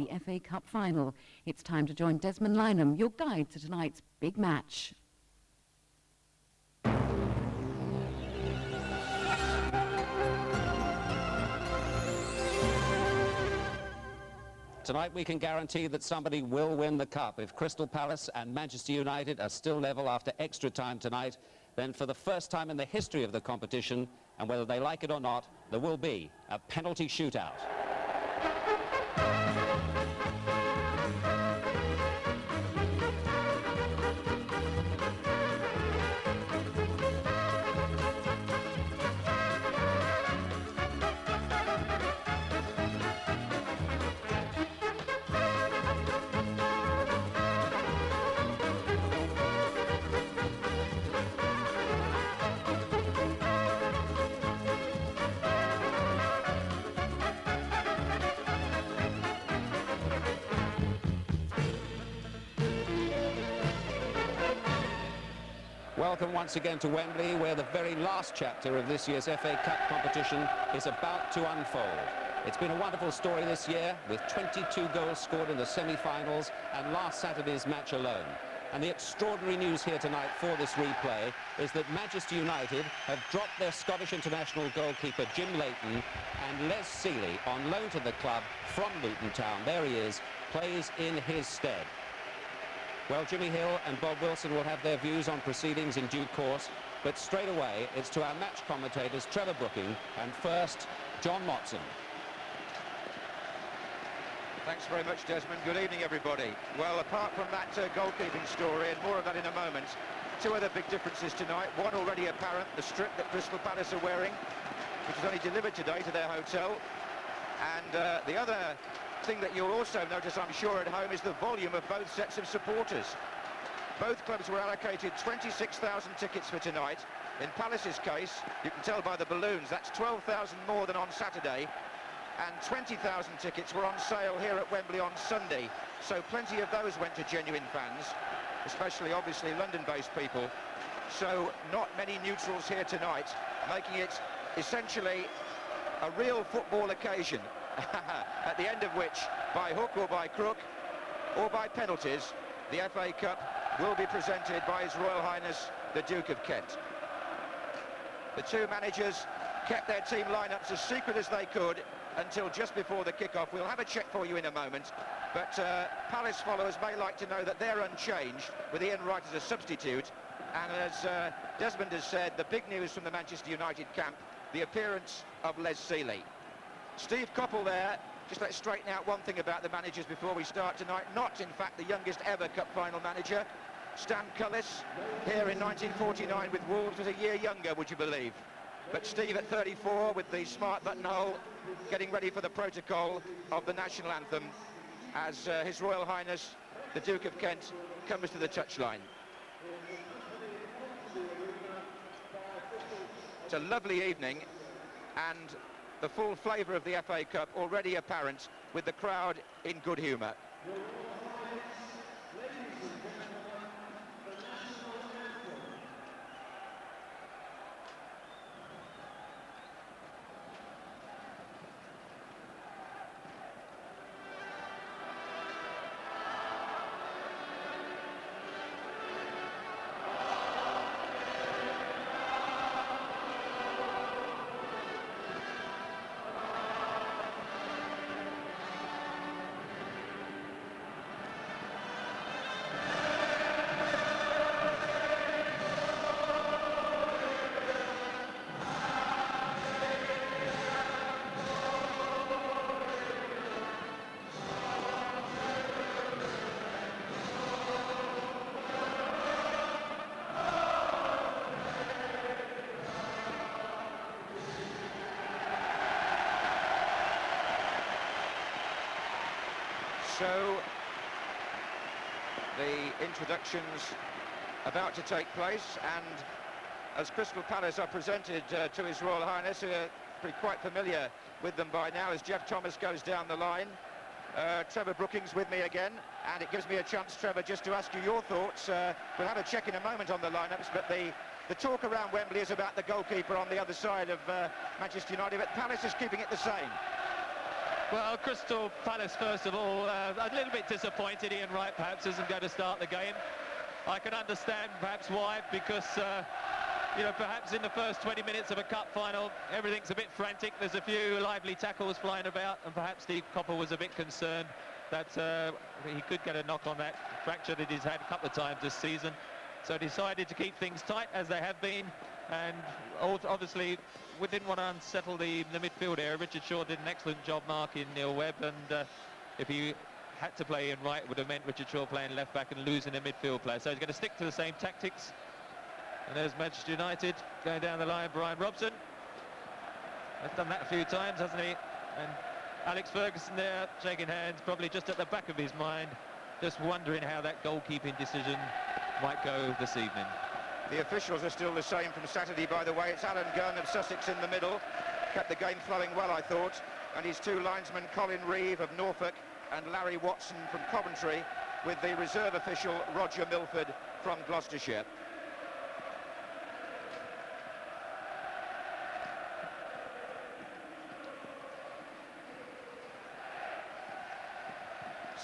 the FA Cup final. It's time to join Desmond Lynham, your guide to tonight's big match. Tonight we can guarantee that somebody will win the cup. If Crystal Palace and Manchester United are still level after extra time tonight, then for the first time in the history of the competition, and whether they like it or not, there will be a penalty shootout. Welcome once again to Wembley, where the very last chapter of this year's FA Cup competition is about to unfold. It's been a wonderful story this year, with 22 goals scored in the semi-finals and last Saturday's match alone. And the extraordinary news here tonight for this replay is that Manchester United have dropped their Scottish international goalkeeper Jim Leighton, and Les Sealey, on loan to the club from Luton Town, there he is, plays in his stead. Well, Jimmy Hill and Bob Wilson will have their views on proceedings in due course, but straight away it's to our match commentators Trevor Brooking and first John Motson. Thanks very much, Desmond. Good evening, everybody. Well, apart from that goalkeeping story, and more of that in a moment, two other big differences tonight. One already apparent, the strip that Crystal Palace are wearing, which was only delivered today to their hotel. And the other thing that you'll also notice, I'm sure, at home is the volume of both sets of supporters. Both clubs were allocated 26,000 tickets for tonight. In Palace's case, you can tell by the balloons, that's 12,000 more than on Saturday, and 20,000 tickets were on sale here at Wembley on Sunday. So plenty of those went to genuine fans, especially obviously London-based people. So not many neutrals here tonight, making it essentially a real football occasion. At the end of which, by hook or by crook, or by penalties, the FA Cup will be presented by His Royal Highness the Duke of Kent. The two managers kept their team lineups as secret as they could until just before the kick-off. We'll have a check for you in a moment, but Palace followers may like to know that they're unchanged, with Ian Wright as a substitute. And as Desmond has said, the big news from the Manchester United camp, the appearance of Les Sealey. Steve Coppell there. Just let's straighten out one thing about the managers before we start tonight. Not, in fact, the youngest ever Cup final manager. Stan Cullis, here in 1949 with Wolves, was a year younger, would you believe? But Steve at 34 with the smart buttonhole, getting ready for the protocol of the national anthem as His Royal Highness, the Duke of Kent, comes to the touchline. It's a lovely evening, and the full flavour of the FA Cup already apparent, with the crowd in good humour. So, the introductions about to take place, and as Crystal Palace are presented to His Royal Highness, who are quite familiar with them by now, as Jeff Thomas goes down the line. Trevor Brooking's with me again, and it gives me a chance, Trevor, just to ask you your thoughts. We'll have a check in a moment on the lineups, but the talk around Wembley is about the goalkeeper on the other side of Manchester United, but Palace is keeping it the same. Well, Crystal Palace, first of all, a little bit disappointed Ian Wright perhaps isn't going to start the game. I can understand perhaps why, because, you know, perhaps in the first 20 minutes of a cup final, everything's a bit frantic. There's a few lively tackles flying about, and perhaps Steve Coppell was a bit concerned that he could get a knock on that fracture that he's had a couple of times this season. So decided to keep things tight, as they have been, and obviously we didn't want to unsettle the midfield area. Richard Shaw did an excellent job marking Neil Webb, and if he had to play Ian Wright, it would have meant Richard Shaw playing left back and losing a midfield player. So he's going to stick to the same tactics. And there's Manchester United going down the line. Brian Robson has done that a few times, hasn't he? And Alex Ferguson there shaking hands, probably just at the back of his mind, just wondering how that goalkeeping decision might go this evening. The officials are still the same from Saturday, by the way. It's Alan Gunn of Sussex in the middle. Kept the game flowing well, I thought. And his two linesmen, Colin Reeve of Norfolk and Larry Watson from Coventry, with the reserve official, Roger Milford from Gloucestershire.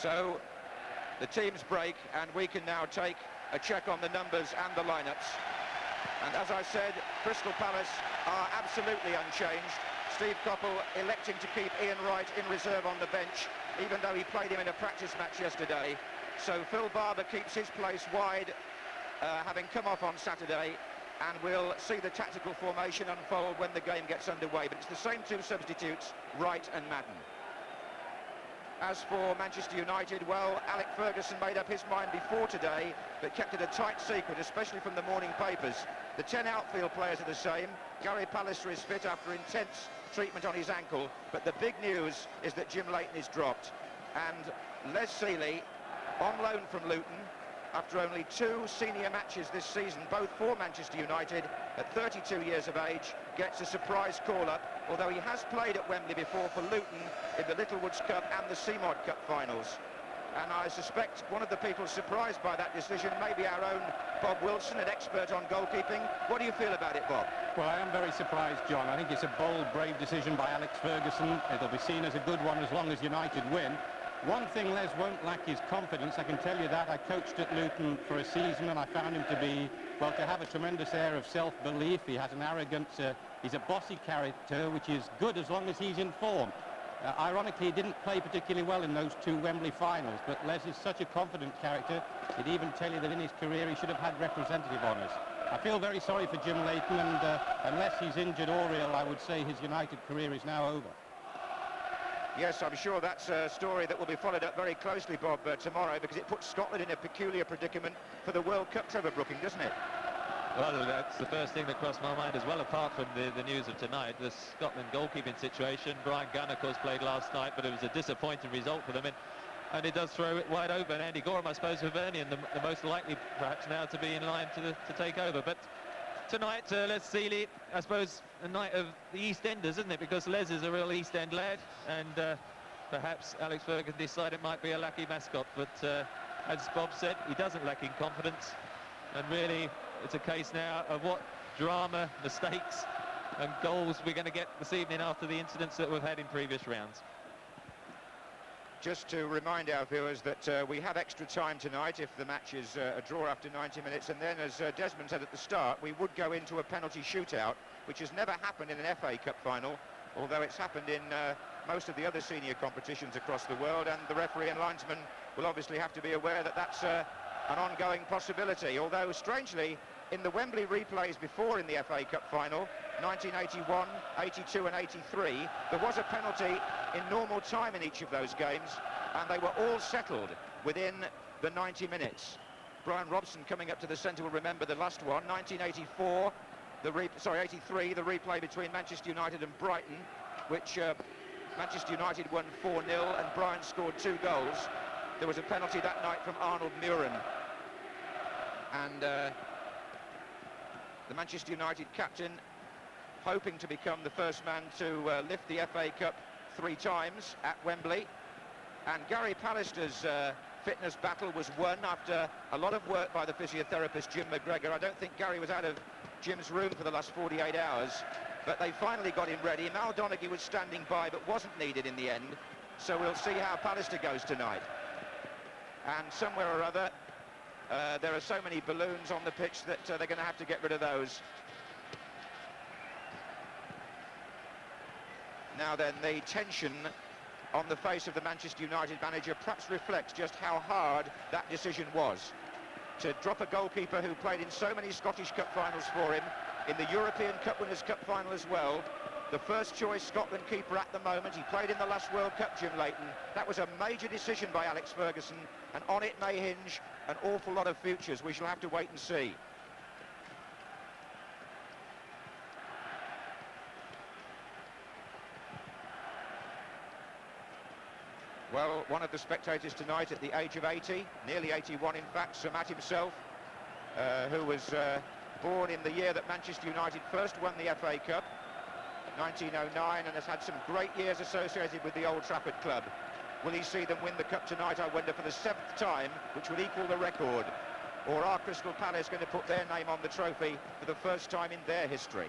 So the teams break, and we can now take a check on the numbers and the lineups. And as I said, Crystal Palace are absolutely unchanged. Steve Coppell electing to keep Ian Wright in reserve on the bench, even though he played him in a practice match yesterday. So Phil Barber keeps his place wide, having come off on Saturday, and we'll see the tactical formation unfold when the game gets underway. But it's the same two substitutes, Wright and Madden. As for Manchester United, well, Alec Ferguson made up his mind before today, but kept it a tight secret, especially from the morning papers. The 10 outfield players are the same. Gary Pallister is fit after intense treatment on his ankle, but the big news is that Jim Leighton is dropped. And Les Sealey, on loan from Luton, after only 2 senior matches this season, both for Manchester United, at 32 years of age, gets a surprise call-up, although he has played at Wembley before for Luton in the Littlewoods Cup and the Seamod Cup finals. And I suspect one of the people surprised by that decision may be our own Bob Wilson, an expert on goalkeeping. What do you feel about it, Bob? Well, I am very surprised, John. I think it's a bold, brave decision by Alex Ferguson. It'll be seen as a good one as long as United win. One thing Les won't lack is confidence, I can tell you that. I coached at Luton for a season, and I found him to be, well, to have a tremendous air of self-belief. He has an arrogance, he's a bossy character, which is good as long as he's in form. Ironically, he didn't play particularly well in those 2 Wembley finals, but Les is such a confident character, he'd even tell you that in his career he should have had representative honours. I feel very sorry for Jim Leighton, and unless he's injured or ill, I would say his United career is now over. Yes, I'm sure that's a story that will be followed up very closely, Bob, tomorrow, because it puts Scotland in a peculiar predicament for the World Cup, Trevor Brooking, doesn't it? Well, that's the first thing that crossed my mind as well, apart from the news of tonight, the Scotland goalkeeping situation. Brian Gunn, of course, played last night, but it was a disappointing result for them, and it does throw it wide open. Andy Gorham, I suppose, for Vernian, the most likely, perhaps, now to be in line to take over. But tonight, Les Sealey, I suppose, a night of the East Enders, isn't it? Because Les is a real East End lad, and perhaps Alex Ferguson decided it might be a lucky mascot. But as Bob said, he doesn't lack in confidence, and really it's a case now of what drama, mistakes and goals we're going to get this evening after the incidents that we've had in previous rounds. Just to remind our viewers that we have extra time tonight if the match is a draw after 90 minutes, and then, as Desmond said at the start, we would go into a penalty shootout, which has never happened in an FA Cup final, although it's happened in most of the other senior competitions across the world, and the referee and linesman will obviously have to be aware that that's an ongoing possibility. Although, strangely, in the Wembley replays before in the FA Cup final, 1981, 82 and 83, there was a penalty in normal time in each of those games, and they were all settled within the 90 minutes. Brian Robson, coming up to the centre, will remember the last one, 1984, 83, the replay between Manchester United and Brighton, which Manchester United won 4-0 and Brian scored 2 goals. There was a penalty that night from Arnold Muren, and the Manchester United captain, hoping to become the first man to lift the FA Cup 3 times at Wembley. And Gary Pallister's fitness battle was won after a lot of work by the physiotherapist Jim McGregor. I don't think Gary was out of Jim's room for the last 48 hours, but they finally got him ready. Mal Donaghy was standing by but wasn't needed in the end. So we'll see how Pallister goes tonight. And somewhere or other, there are so many balloons on the pitch that they're going to have to get rid of those. Now then, the tension on the face of the Manchester United manager perhaps reflects just how hard that decision was. To drop a goalkeeper who played in so many Scottish Cup finals for him, in the European Cup Winners' Cup final as well, the first choice Scotland keeper at the moment. He played in the last World Cup, Jim Leighton. That was a major decision by Alex Ferguson, and on it may hinge an awful lot of futures. We shall have to wait and see. Well, one of the spectators tonight at the age of 80, nearly 81 in fact, Sir Matt himself, who was born in the year that Manchester United first won the FA Cup, 1909, and has had some great years associated with the Old Trafford club. Will he see them win the cup tonight, I wonder, for the 7th time, which would equal the record? Or are Crystal Palace going to put their name on the trophy for the first time in their history?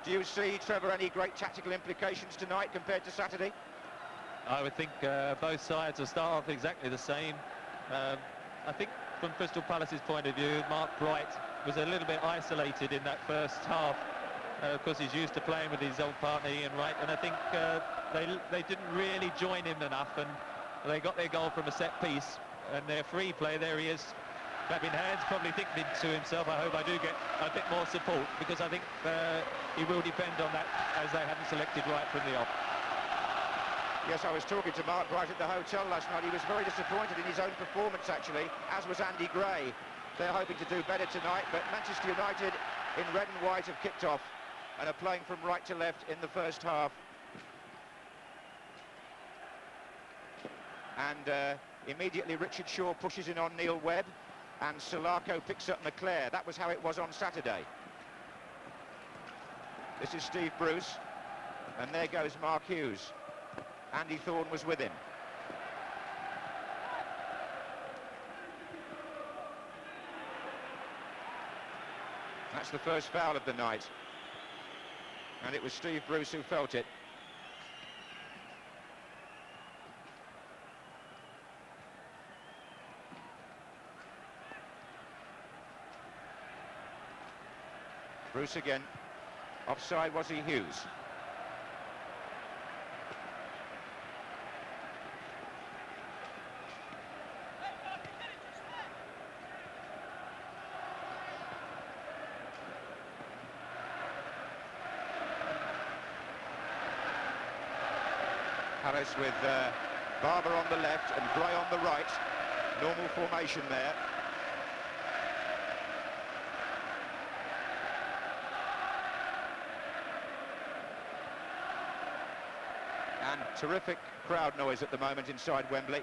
Do you see, Trevor, any great tactical implications tonight compared to Saturday? I would think both sides will start off exactly the same. I think from Crystal Palace's point of view, Mark Bright was a little bit isolated in that first half. Of course, he's used to playing with his old partner Ian Wright, and I think they didn't really join him enough, and they got their goal from a set piece, and their free play, there he is, clapping hands, probably thinking to himself, I hope I do get a bit more support, because I think he will depend on that, as they haven't selected right from the off. Yes, I was talking to Mark Bright at the hotel last night. He was very disappointed in his own performance, actually, as was Andy Gray. They're hoping to do better tonight, but Manchester United in red and white have kicked off and are playing from right to left in the first half. And immediately Richard Shaw pushes in on Neil Webb, and Solarco picks up McClare. That was how it was on Saturday. This is Steve Bruce, and there goes Mark Hughes. Andy Thorne was with him. That's the first foul of the night, and it was Steve Bruce who felt it. Bruce again. Offside, was he, Hughes? Palace with Barber on the left and Gray on the right. Normal formation there. And terrific crowd noise at the moment inside Wembley.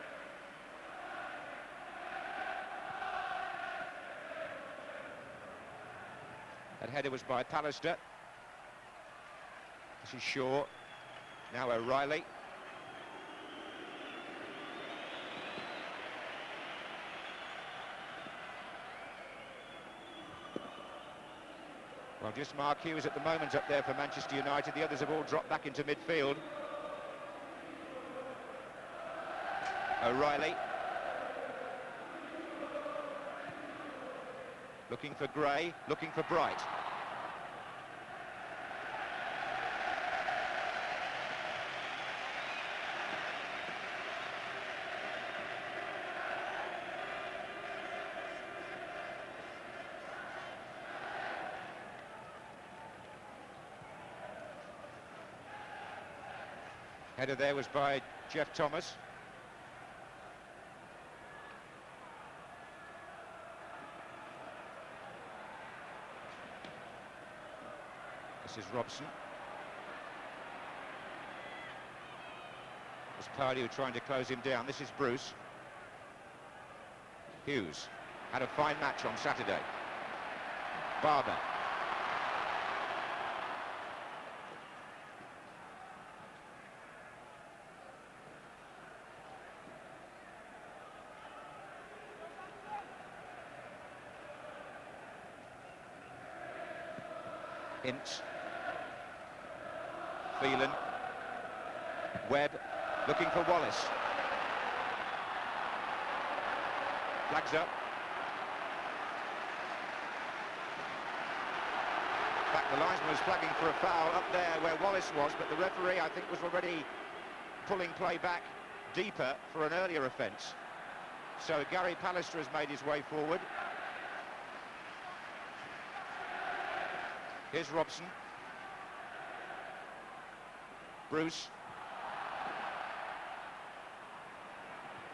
That header was by Pallister. This is Shaw. Now O'Reilly. Well, just Mark Hughes at the moment up there for Manchester United. The others have all dropped back into midfield. O'Reilly. Looking for Gray, looking for Bright. Header there was by Jeff Thomas. This is Robson. It's Pardew trying to close him down. This is Bruce. Hughes had a fine match on Saturday. Barber. Ince. Phelan. Webb looking for Wallace. Flags up. In fact, the linesman was flagging for a foul up there where Wallace was, but the referee, I think, was already pulling play back deeper for an earlier offence. So Gary Pallister has made his way forward. Here's Robson. Bruce.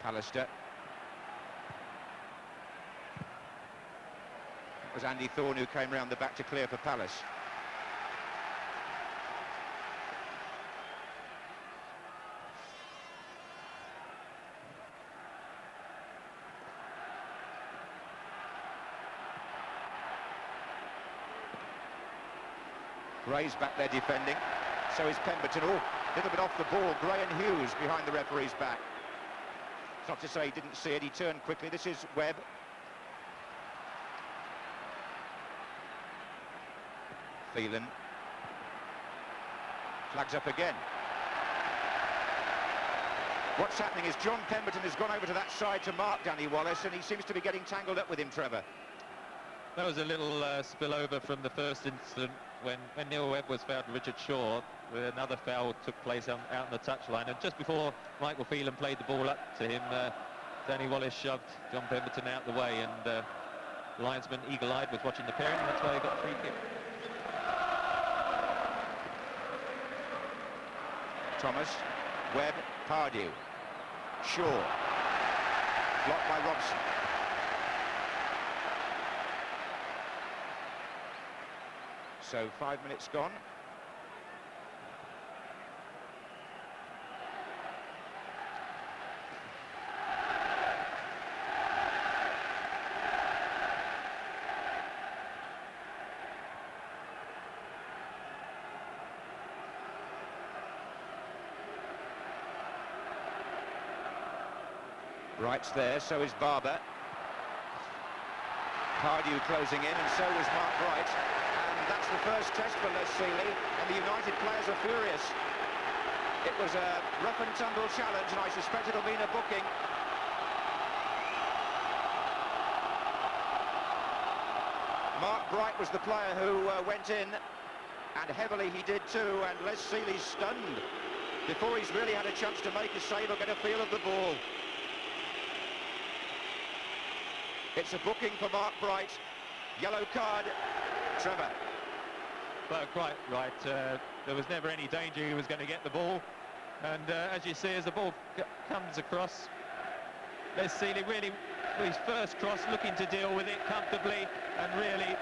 Pallister. It was Andy Thorne who came round the back to clear for Palace. Gray's back there defending. So is Pemberton. Oh, a little bit off the ball. Gray and Hughes behind the referee's back. It's not to say he didn't see it. He turned quickly. This is Webb. Phelan. Flags up again. What's happening is John Pemberton has gone over to that side to mark Danny Wallace, and he seems to be getting tangled up with him, Trevor. That was a little spillover from the first incident when Neil Webb was fouled Richard Shaw. Another foul took place out on the touchline, and just before Michael Phelan played the ball up to him, Danny Wallace shoved John Pemberton out the way, and linesman eagle-eyed was watching the pairing, and that's why he got a free kick. Thomas, Webb, Pardew, Shaw, blocked by Robson. So 5 minutes gone. Wright's there, so is Barber. Pardew closing in, and so is Mark Wright. And that's the first test for Les Sealey, and the United players are furious. It was a rough and tumble challenge, and I suspect it'll mean a booking. Mark Wright was the player who went in, and heavily he did too, and Les Sealey's stunned before he's really had a chance to make a save or get a feel of the ball. It's a booking for Mark Bright. Yellow card. Trevor. Well, quite right. There was never any danger he was going to get the ball. And as you see, as the ball comes across, Les Sealey really, with his first cross, looking to deal with it comfortably, and really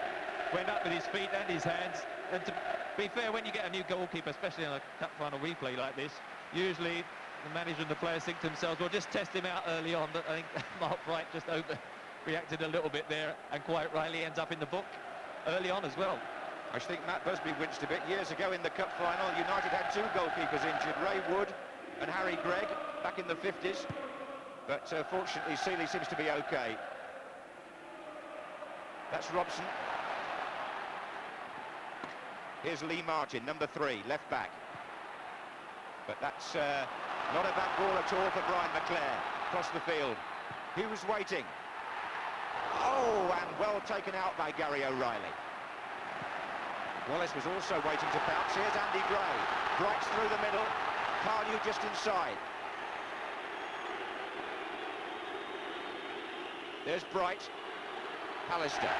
went up with his feet and his hands. And to be fair, when you get a new goalkeeper, especially on a cup final replay like this, usually the manager and the players think to themselves, well, just test him out early on. But I think Mark Bright just reacted a little bit there, and quite rightly ends up in the book early on as well. I think Matt Busby winced a bit. Years ago in the cup final, United had two goalkeepers injured, Ray Wood and Harry Gregg, back in the 50s. But fortunately, Sealey seems to be okay. That's Robson. Here's Lee Martin, number 3, left back. But that's not a bad ball at all for Brian McClare. Across the field. He was waiting. Oh, and well taken out by Gary O'Reilly. Wallace was also waiting to pounce. Here's Andy Gray. Bright's through the middle. Pardew just inside. There's Bright. Pallister.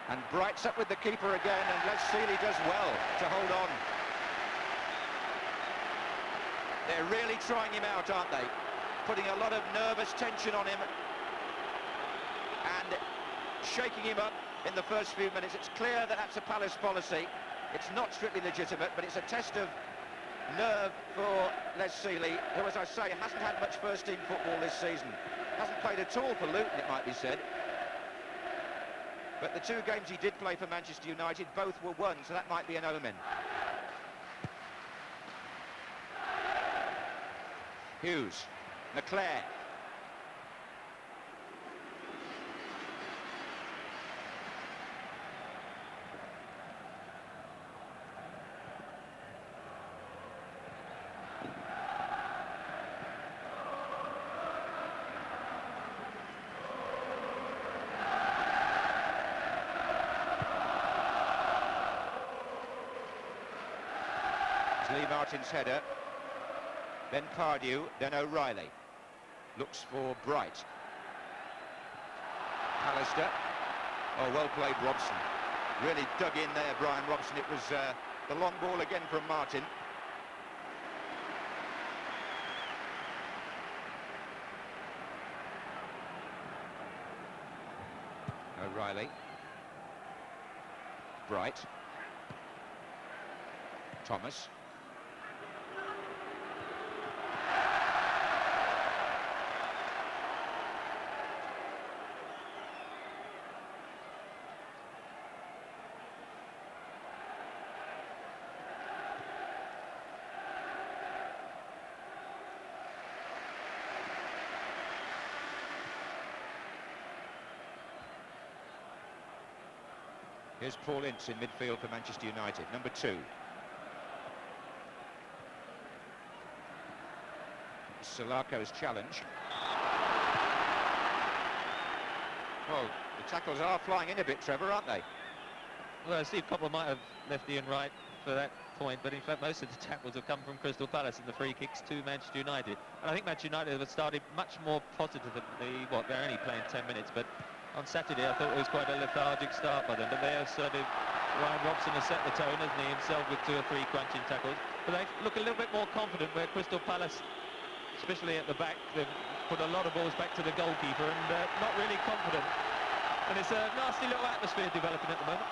And Bright's up with the keeper again, and Les Sealey does well to hold on. They're really trying him out, aren't they? Putting a lot of nervous tension on him and shaking him up in the first few minutes. It's clear that that's a Palace policy. It's not strictly legitimate, but it's a test of nerve for Les Sealey, who, as I say, hasn't had much first-team football this season. Hasn't played at all for Luton, it might be said. But the two games he did play for Manchester United, both were won, so that might be an omen. Hughes, McClair. Lee Martin's header, then Pardew, then O'Reilly. Looks for Bright. Pallister. Oh, well played, Robson. Really dug in there, Brian Robson. It was the long ball again from Martin. O'Reilly. Bright. Thomas. Here's Paul Ince in midfield for Manchester United, number 2. Sulako's challenge. Well, the tackles are flying in a bit, Trevor, aren't they? Well, Steve Coppell might have left Ian Wright for that point, but in fact most of the tackles have come from Crystal Palace and the free kicks to Manchester United. And I think Manchester United have started much more positively. What, they're only playing 10 minutes, but on Saturday I thought it was quite a lethargic start by them. But they have sort of, Ryan Robson has set the tone, hasn't he, himself, with 2 or 3 crunching tackles. But they look a little bit more confident, where Crystal Palace, especially at the back, they've put a lot of balls back to the goalkeeper and not really confident. And it's a nasty little atmosphere developing at the moment.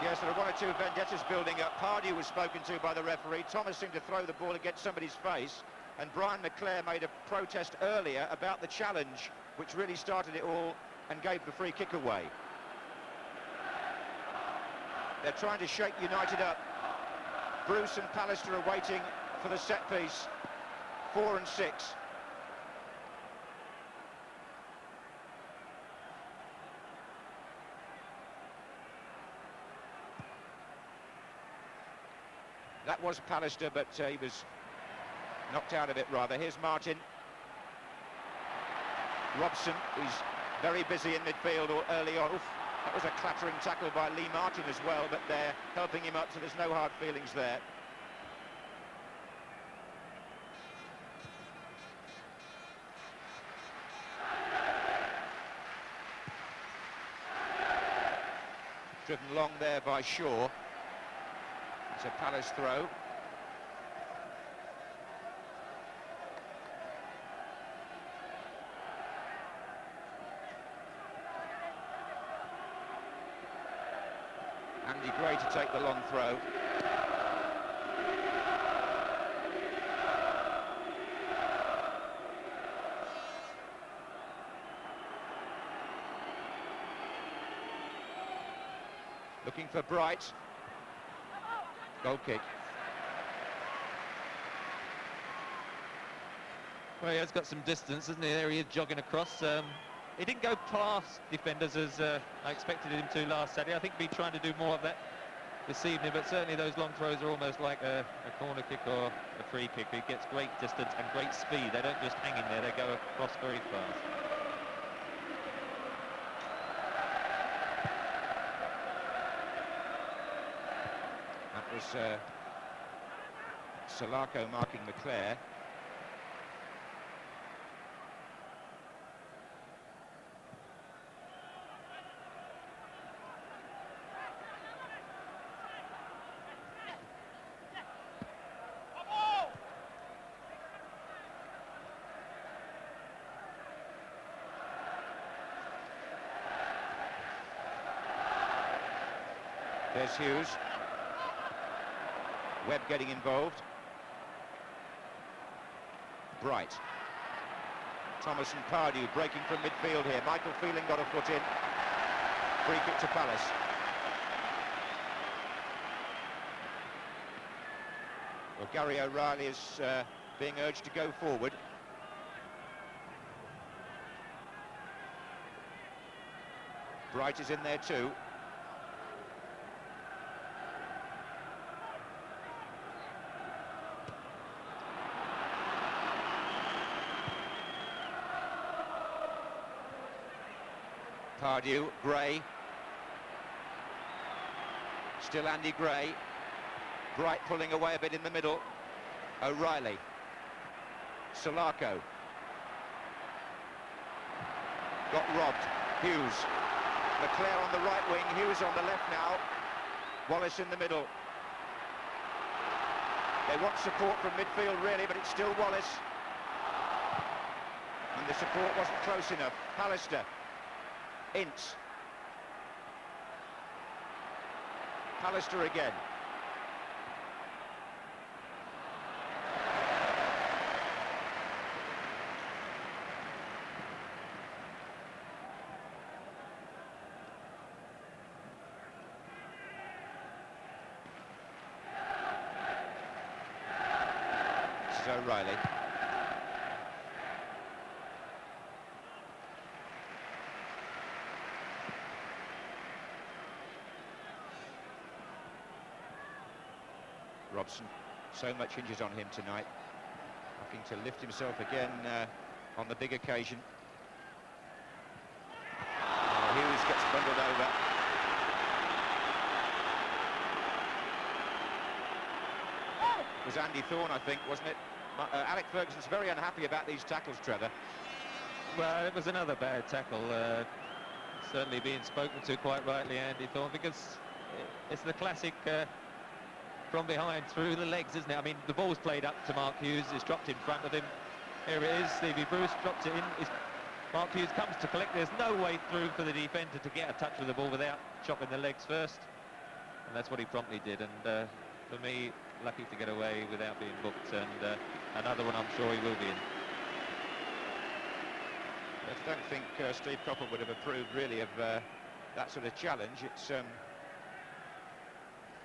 Yes, there are 1 or 2 vendettas building up. Pardew was spoken to by the referee. Thomas seemed to throw the ball against somebody's face. And Brian McClair made a protest earlier about the challenge, which really started it all and gave the free kick away. They're trying to shake United up. Bruce and Pallister are waiting for the set piece. 4 and 6. That was Pallister, but he was knocked out of it, rather. Here's Martin. Robson, who's very busy in midfield or early on. Oof, that was a clattering tackle by Lee Martin as well, but they're helping him up, so there's no hard feelings there. Driven long there by Shaw. It's a Palace throw. Andy Gray to take the long throw. Looking for Bright. Goal kick. Well, he has got some distance, hasn't he? There he is jogging across. He didn't go past defenders as I expected him to last Saturday. I think he'll be trying to do more of that this evening, but certainly those long throws are almost like a corner kick or a free kick. He gets great distance and great speed. They don't just hang in there, they go across very fast. That was Sulako marking McClair. There's Hughes. Webb getting involved. Bright. Thomas and Pardew breaking from midfield here. Michael Phelan got a foot in. Free kick to Palace. Well, Gary O'Reilly is being urged to go forward. Bright is in there too. Pardew, Gray. Still Andy Gray. Bright pulling away a bit in the middle. O'Reilly. Solako. Got robbed. Hughes. Leclerc on the right wing, Hughes on the left now. Wallace in the middle. They want support from midfield really, but it's still Wallace. And the support wasn't close enough. Pallister. Ince. Pallister again. This is O'Reilly. Robson, so much hinges on him tonight, looking to lift himself again on the big occasion. Hughes gets bundled over. It was Andy Thorne, I think, wasn't it? Alec Ferguson's very unhappy about these tackles, Trevor. Well, it was another bad tackle, certainly being spoken to quite rightly, Andy Thorne, because it's the classic from behind through the legs, isn't it? I mean, the ball's played up to Mark Hughes, it's dropped in front of him. Here it is, Stevie Bruce drops it in. Mark Hughes comes to collect. There's no way through for the defender to get a touch with the ball without chopping the legs first. And that's what he promptly did. And for me, lucky to get away without being booked. And another one I'm sure he will be in. I don't think Steve Coppell would have approved really of that sort of challenge. It's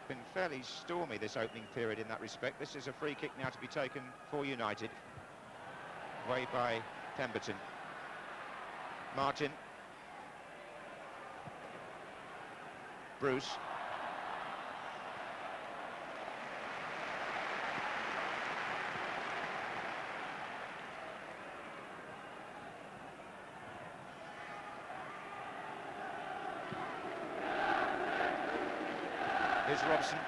been fairly stormy this opening period in that respect. This is a free kick now to be taken for United. Away by Pemberton. Martin. Bruce. Here's Robson.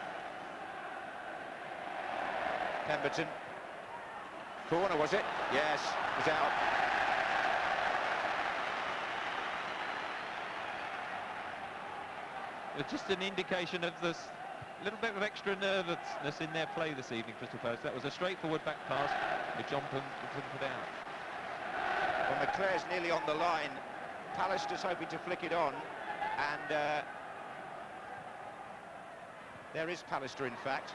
Pemberton. Corner, was it? Yes, it was out. It's just an indication of this little bit of extra nervousness in their play this evening, Crystal Palace. That was a straightforward back pass, which John couldn't put out. Well, McClare's nearly on the line. Pallister's hoping to flick it on, and there is Pallister, in fact.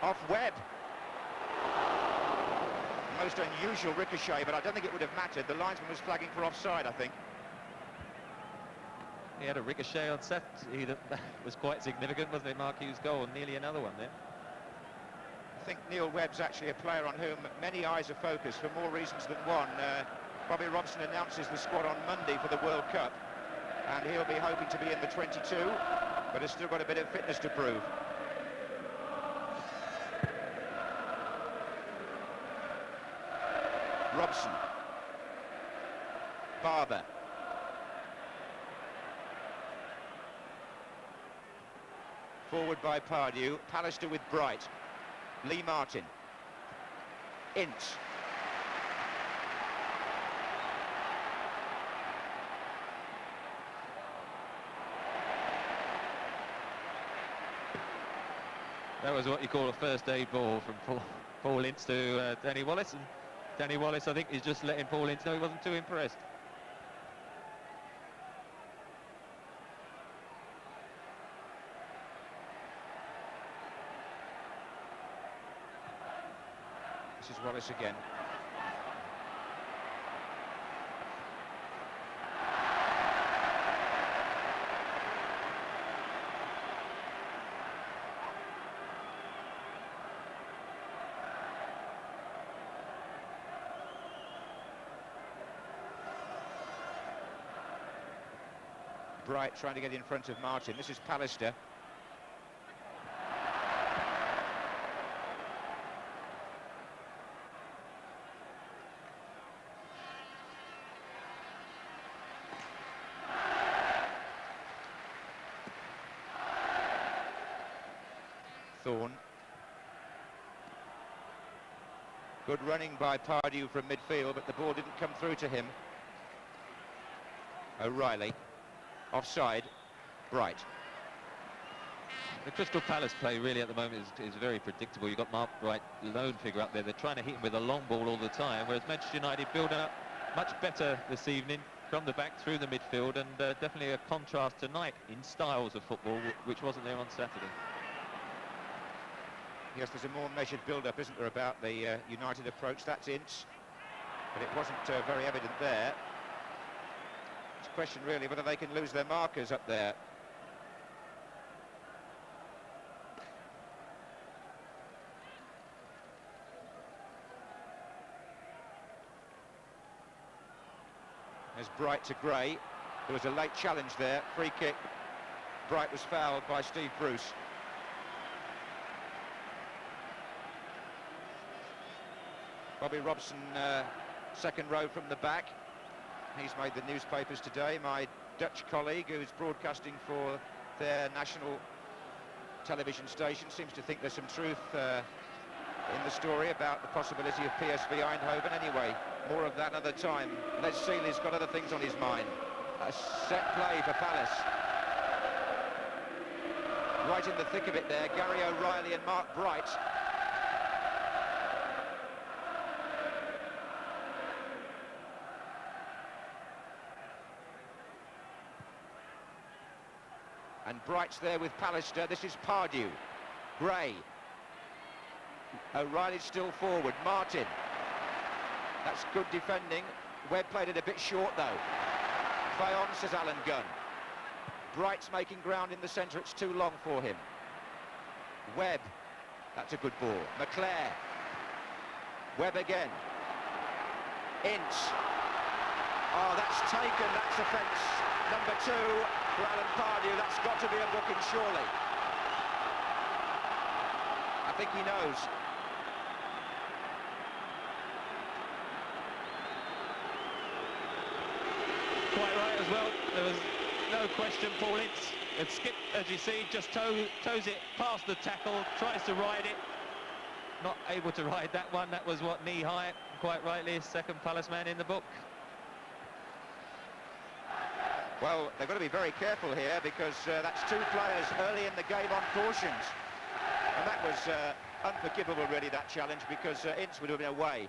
Off Webb. Most unusual ricochet, but I don't think it would have mattered. The linesman was flagging for offside, I think. He had a ricochet on Saturday that was quite significant, wasn't it? Mark Hughes' goal, and nearly another one there. I think Neil Webb's actually a player on whom many eyes are focused for more reasons than one. Bobby Robson announces the squad on Monday for the World Cup, and he'll be hoping to be in the 22, but has still got a bit of fitness to prove. Robson. Barber. Forward by Pardew. Pallister with Bright. Lee Martin. Ince. That was what you call a first aid ball from Paul Ince to Danny Wallace. And Danny Wallace, I think, is just letting Paul Ince know he wasn't too impressed. This is Wallace again. Bright trying to get in front of Martin. This is Pallister. Thorne. Good running by Pardew from midfield, but the ball didn't come through to him. O'Reilly. Offside. Bright. The Crystal Palace play really at the moment is very predictable. You've got Mark Bright, lone figure up there. They're trying to hit him with a long ball all the time, whereas Manchester United building up much better this evening from the back through the midfield, and definitely a contrast tonight in styles of football, which wasn't there on Saturday. Yes, there's a more measured build-up, isn't there, about the United approach. That's Ince, but it wasn't very evident there. It's a question, really, whether they can lose their markers up there. There's Bright to Gray. There was a late challenge there. Free kick. Bright was fouled by Steve Bruce. Bobby Robson, second row from the back. He's made the newspapers today. My Dutch colleague, who's broadcasting for their national television station, seems to think there's some truth in the story about the possibility of PSV Eindhoven. Anyway, more of that another time. Les Sealey's got other things on his mind. A set play for Palace. Right in the thick of it there, Gary O'Reilly and Mark Bright. And Bright's there with Pallister. This is Pardew. Gray. O'Reilly's still forward. Martin. That's good defending. Webb played it a bit short, though. Fayon, says Alan Gunn. Bright's making ground in the centre. It's too long for him. Webb. That's a good ball. McClare. Webb again. Ince. Oh, that's taken. That's offence number 2 for Alan Pardew. That's got to be a booking, surely. I think he knows. Quite right as well. There was no question. Paul Ince had skipped, as you see, just toes it past the tackle, tries to ride it. Not able to ride that one. That was what, knee high, quite rightly, second Palace man in the book. Well, they've got to be very careful here, because that's 2 players early in the game on cautions. And that was unforgivable, really, that challenge, because Ince would have been away.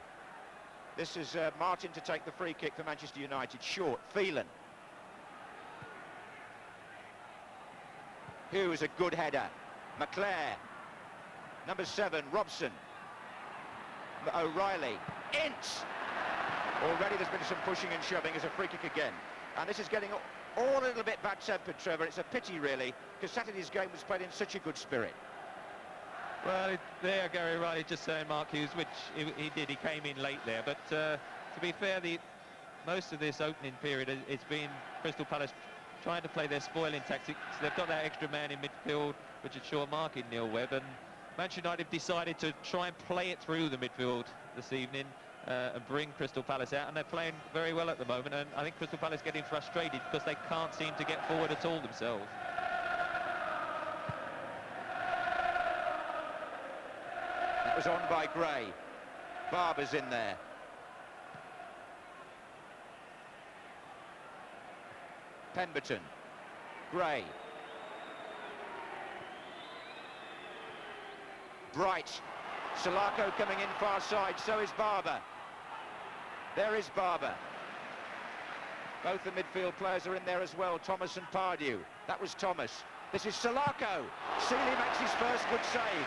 This is Martin to take the free kick for Manchester United. Short. Phelan. Hughes, a good header. McClare. Number 7, Robson. O'Reilly. Ince. Already there's been some pushing and shoving as a free kick again. And this is getting all a little bit bad-tempered, Trevor. It's a pity, really, because Saturday's game was played in such a good spirit. Well, there Gary O'Reilly just saying Mark Hughes, which he did. He came in late there. But to be fair, most of this opening period, it's been Crystal Palace trying to play their spoiling tactics. They've got that extra man in midfield, which is sure marking Neil Webb. And Manchester United decided to try and play it through the midfield this evening. And bring Crystal Palace out, and they're playing very well at the moment, and I think Crystal Palace getting frustrated because they can't seem to get forward at all themselves. That was on by Gray. Barber's in there. Pemberton. Gray. Bright. Salako coming in far side, so is Barber. There is Barber. Both the midfield players are in there as well, Thomas and Pardew. That was Thomas. This is Salako. Sealey makes his first good save.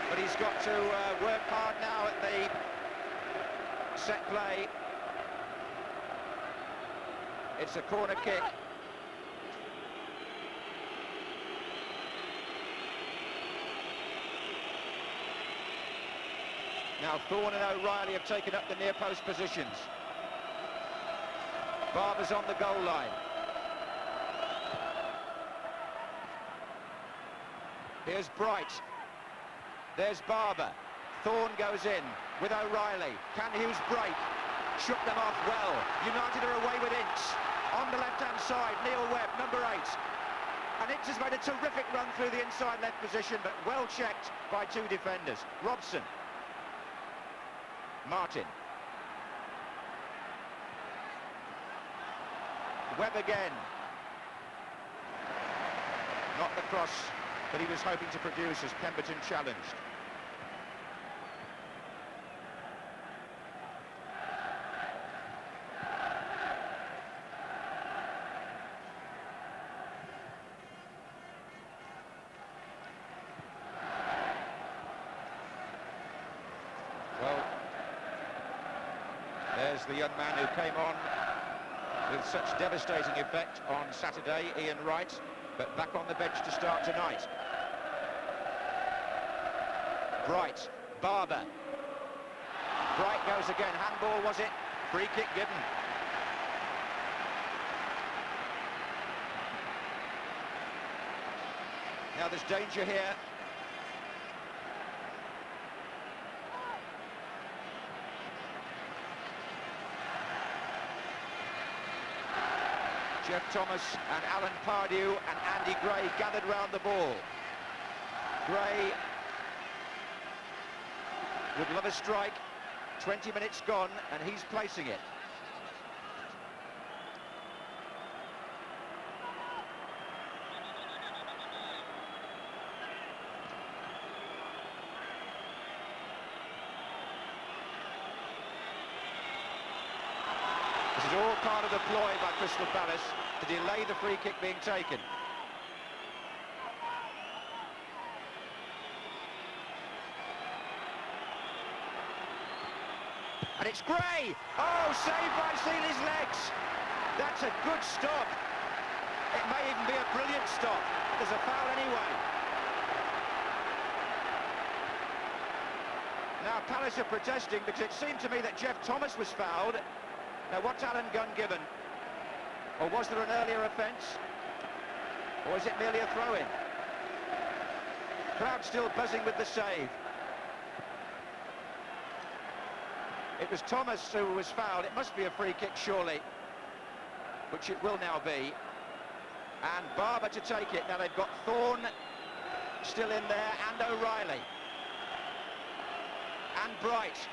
But he's got to work hard now at the set play. It's a corner kick. Now Thorne and O'Reilly have taken up the near post positions. Barber's on the goal line. Here's Bright. There's Barber. Thorne goes in with O'Reilly. Can Hughes break? Shook them off well. United are away with Ince. On the left-hand side, Neil Webb, number 8. And Ince has made a terrific run through the inside left position, but well checked by 2 defenders. Robson. Martin. Webb again. Not the cross that he was hoping to produce as Pemberton challenged. Well, there's the young man who came on with such devastating effect on Saturday, Ian Wright, but back on the bench to start tonight. Bright, Barber. Bright goes again, handball was it? Free kick given. Now there's danger here. Jeff Thomas and Alan Pardew and Andy Gray gathered round the ball. Gray would love a strike. 20 minutes gone and he's placing it. This is all part of the ploy by Crystal Palace to delay the free kick being taken. And it's Gray! Oh, saved by Seeley's legs! That's a good stop. It may even be a brilliant stop. There's a foul anyway. Now Palace are protesting because it seemed to me that Jeff Thomas was fouled. Now what's Alan Gunn given? Or was there an earlier offence? Or is it merely a throw-in? Crowd still buzzing with the save. It was Thomas who was fouled. It must be a free kick surely, which it will now be. And Barber to take it. Now they've got Thorne still in there and O'Reilly. And Bright.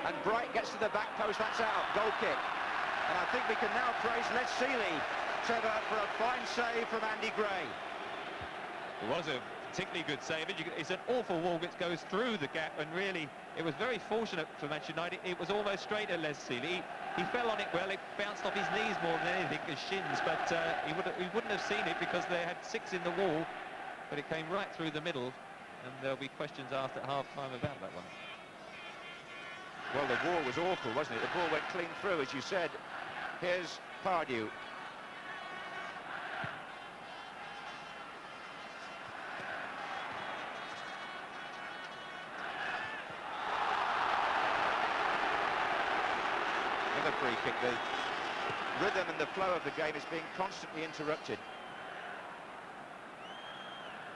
And Bright gets to the back post, that's out, goal kick. And I think we can now praise Les Seeley, Trevor, for a fine save from Andy Gray. It was a particularly good save. It's an awful wall which goes through the gap, and really it was very fortunate for Manchester United. It was almost straight at Les Seeley. He fell on it well. It bounced off his knees more than anything, his shins, but he wouldn't have seen it because they had 6 in the wall, but it came right through the middle, and there'll be questions asked at half-time about that one. Well, the wall was awful, wasn't it? The ball went clean through, as you said. Here's Pardew. Another free kick. The rhythm and the flow of the game is being constantly interrupted.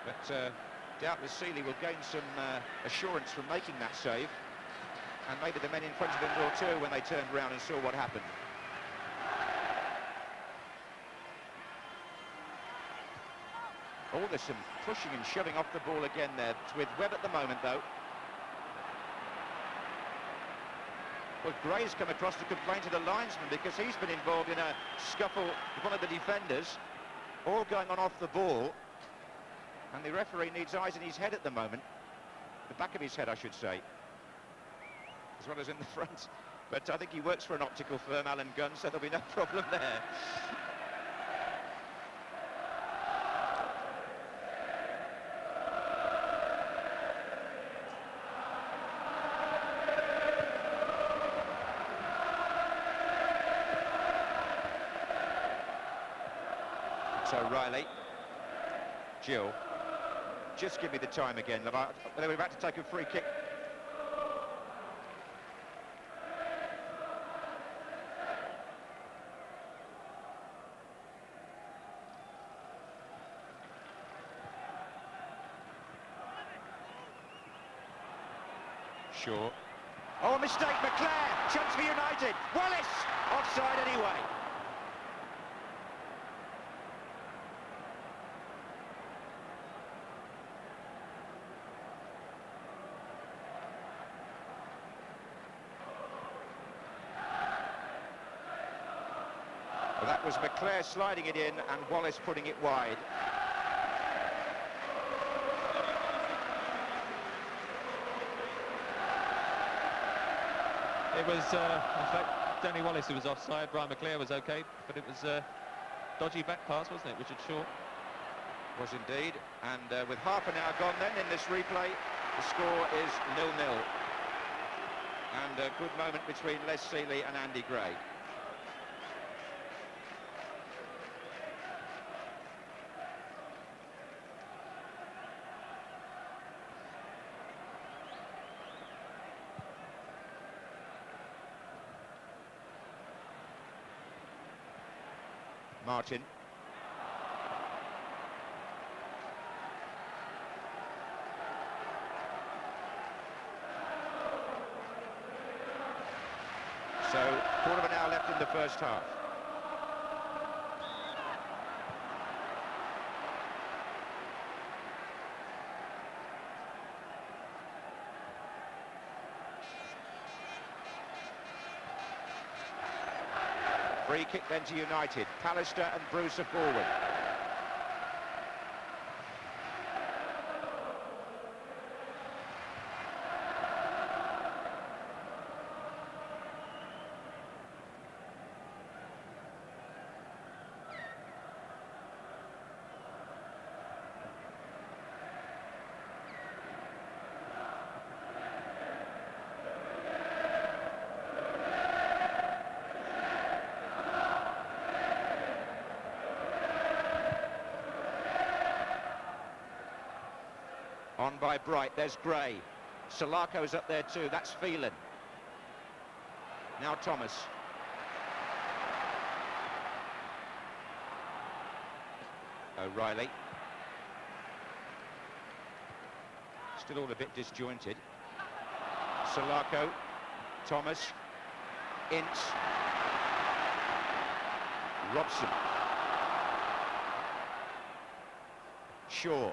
But doubtless Seeley will gain some assurance from making that save. And maybe the men in front of him will too when they turned round and saw what happened. Oh, there's some pushing and shoving off the ball again there. It's with Webb at the moment, though. Well, Gray's come across to complain to the linesman because he's been involved in a scuffle with one of the defenders, all going on off the ball. And the referee needs eyes in his head at the moment. The back of his head, I should say, as well as in the front. But I think he works for an optical firm, Alan Gunn, so there'll be no problem there. It's O'Reilly. Gill. Just give me the time again. They were about to take a free kick. Shaw. Oh, a mistake, McClair. Chance for United. Wallace! Offside anyway. Well, that was McClair sliding it in and Wallace putting it wide. It was, in fact, Danny Wallace who was offside. Brian McClair was okay, but it was a dodgy back pass, wasn't it, Richard Shaw? Was indeed. And with half an hour gone then in this replay, the score is 0-0. And a good moment between Les Sealey and Andy Gray. Martin. So, quarter of an hour left in the first half. Free kick then to United. Pallister and Bruce are forward. On by Bright, there's Gray. Sulako's up there too, that's Phelan. Now Thomas. O'Reilly. Still all a bit disjointed. Sulako, Thomas, Ince, Robson, Shaw.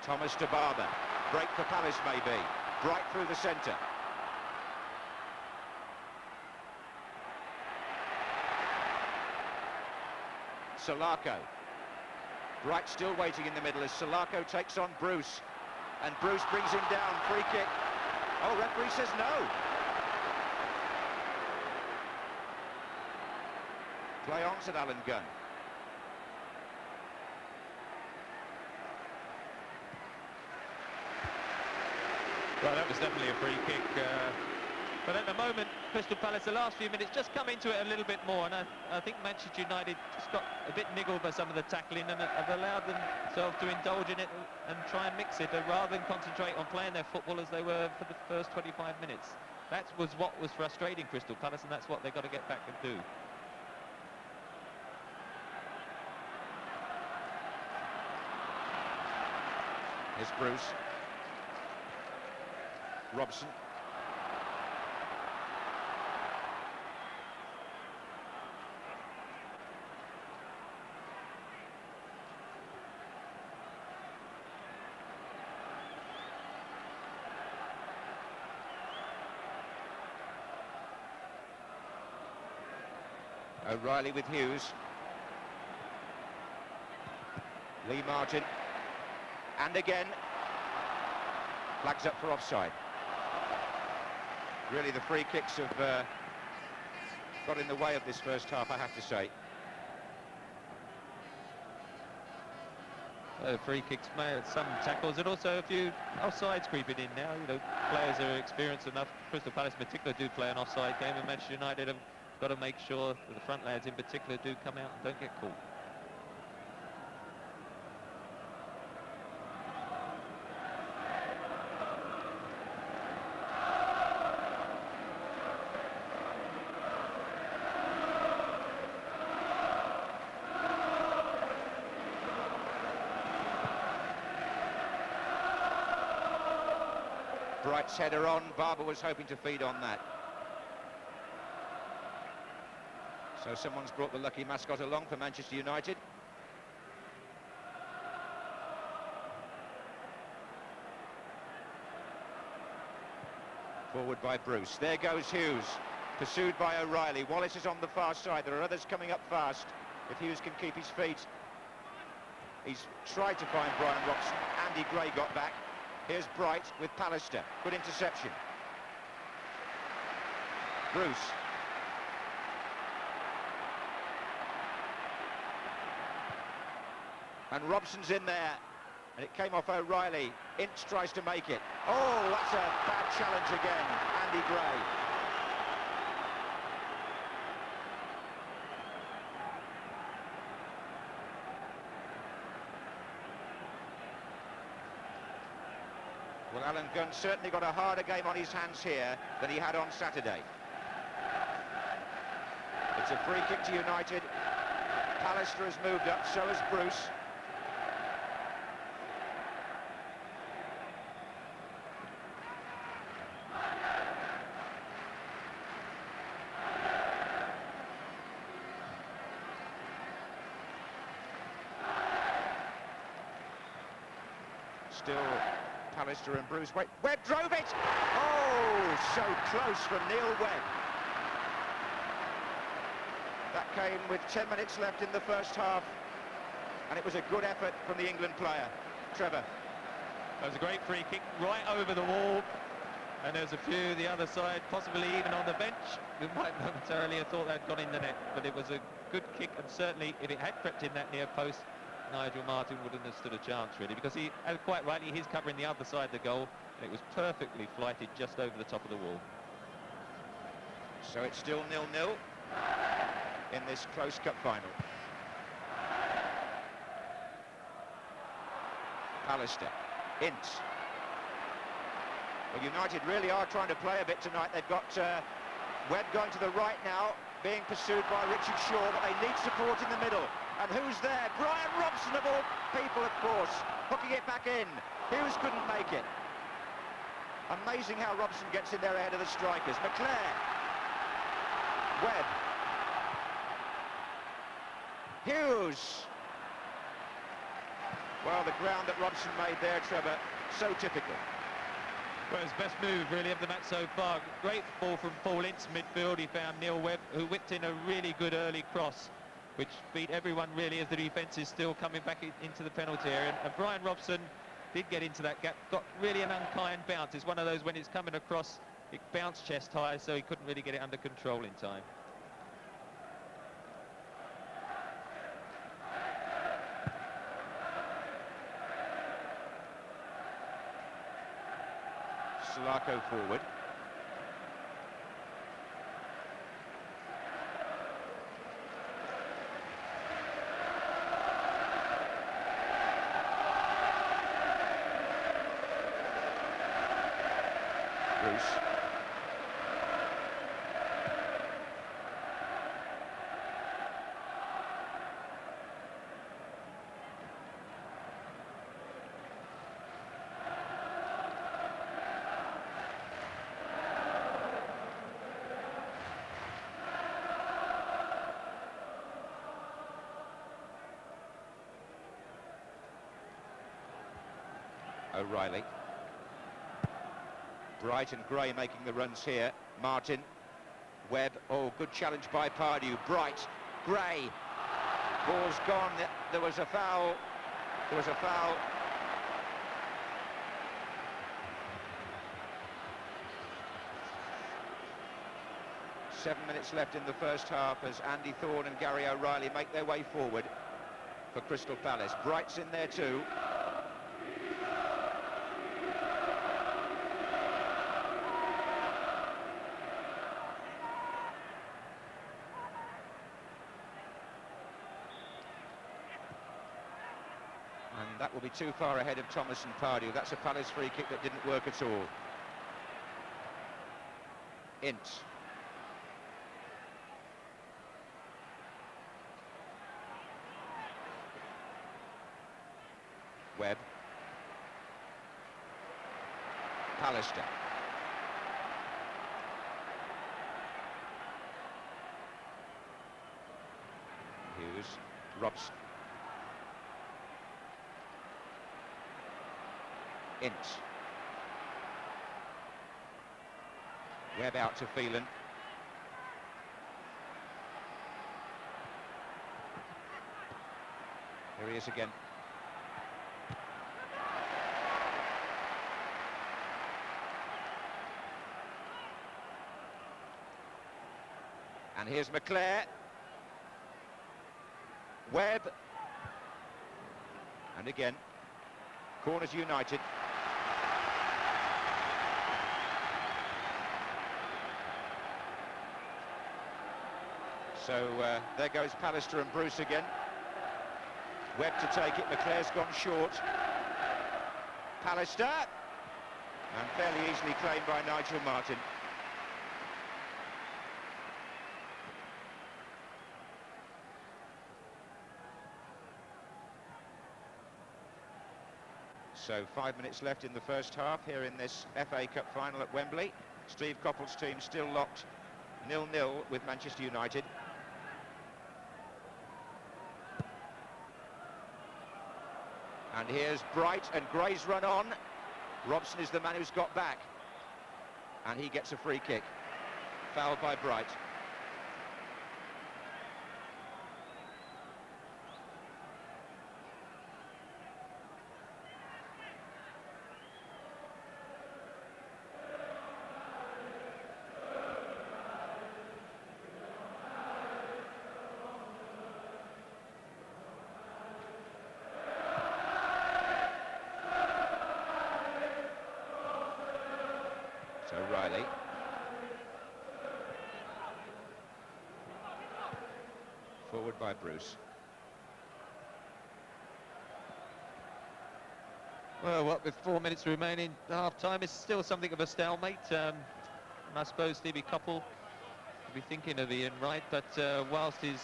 Thomas to Barber. Break for Palace maybe. Bright through the centre. Sulako. Bright still waiting in the middle as Sulako takes on Bruce. And Bruce brings him down. Free kick. Oh, referee says no. Play on, said Alan Gunn. Well, that was definitely a free kick. But at the moment, Crystal Palace, the last few minutes, just come into it a little bit more. And I think Manchester United just got a bit niggled by some of the tackling and have allowed themselves to indulge in it and try and mix it rather than concentrate on playing their football as they were for the first 25 minutes. That was what was frustrating Crystal Palace, and that's what they've got to get back and do. Here's Bruce. Robson. O'Reilly with Hughes. Lee Martin. And again. Flags up for offside. Really, the free kicks have got in the way of this first half, I have to say. Free kicks, some tackles, and also a few offsides creeping in now. You know, players are experienced enough. Crystal Palace in particular do play an offside game, and Manchester United have got to make sure that the front lads in particular do come out and don't get caught. Bright's header on. Barber was hoping to feed on that. So someone's brought the lucky mascot along for Manchester United. Forward by Bruce. There goes Hughes, pursued by O'Reilly. Wallace is on the far side. There are others coming up fast. If Hughes can keep his feet. He's tried to find Brian Robson. Andy Gray got back. Here's Bright with Pallister. Good interception. Bruce. And Robson's in there. And it came off O'Reilly. Ince tries to make it. Oh, that's a bad challenge again. Andy Gray. Well, Alan Gunn certainly got a harder game on his hands here than he had on Saturday. It's a free kick to United. Pallister has moved up, so has Bruce. Still Pallister and Bruce. Wait, Webb drove it! Oh, so close from Neil Webb. That came with 10 minutes left in the first half, and it was a good effort from the England player. Trevor. That was a great free kick right over the wall, and there's a few the other side, possibly even on the bench, who might momentarily have thought they'd gone in the net, but it was a good kick, and certainly if it had crept in that near post, Nigel Martyn wouldn't have stood a chance really, because he, quite rightly, he's covering the other side of the goal, and it was perfectly flighted just over the top of the wall. So it's still 0-0 in this close cup final. Pallister, Ince. Well, United really are trying to play a bit tonight. They've got Webb going to the right now, being pursued by Richard Shaw, but they need support in the middle. And who's there? Brian Robson, of all people, of course, hooking it back in. Hughes couldn't make it. Amazing how Robson gets in there ahead of the strikers. McClair. Webb. Hughes. Well, the ground that Robson made there, Trevor, so typical. Well, his best move, really, of the match so far. Great ball from Paul Ince midfield. He found Neil Webb, who whipped in a really good early cross, which beat everyone, really, as the defence is still coming back into the penalty area. And Brian Robson did get into that gap, got really an unkind bounce. It's one of those, when it's coming across, it bounced chest high, so he couldn't really get it under control in time. Sulaco forward. Bruce. O'Reilly. Bright and Gray making the runs here. Martin. Webb. Oh, good challenge by Pardew. Bright. Gray. Ball's gone. There was a foul. There was a foul. Seven minutes left in the first half as Andy Thorne and Gary O'Reilly make their way forward for Crystal Palace. Bright's in there too. that will be too far ahead of Thomas and Pardew. That's a Palace free kick that didn't work at all. Ince. Webb. Pallister. Hughes. Robson. Ince. Webb out to Phelan. Here he is again. And here's McClare. Webb. And again. Corners United. So there goes Pallister and Bruce again. Webb to take it. McClare's gone short. Pallister. And fairly easily claimed by Nigel Martyn. So 5 minutes left in the first half here in this FA Cup final at Wembley. Steve Coppell's team still locked 0-0 with Manchester United. And here's Bright, and Gray's run on. Robson is the man who's got back. And he gets a free kick. Fouled by Bright. So Riley. Forward by Bruce. Well, what with 4 minutes remaining, half-time is still something of a stalemate. And I suppose Stevie Coppell will be thinking of Ian Wright, but whilst his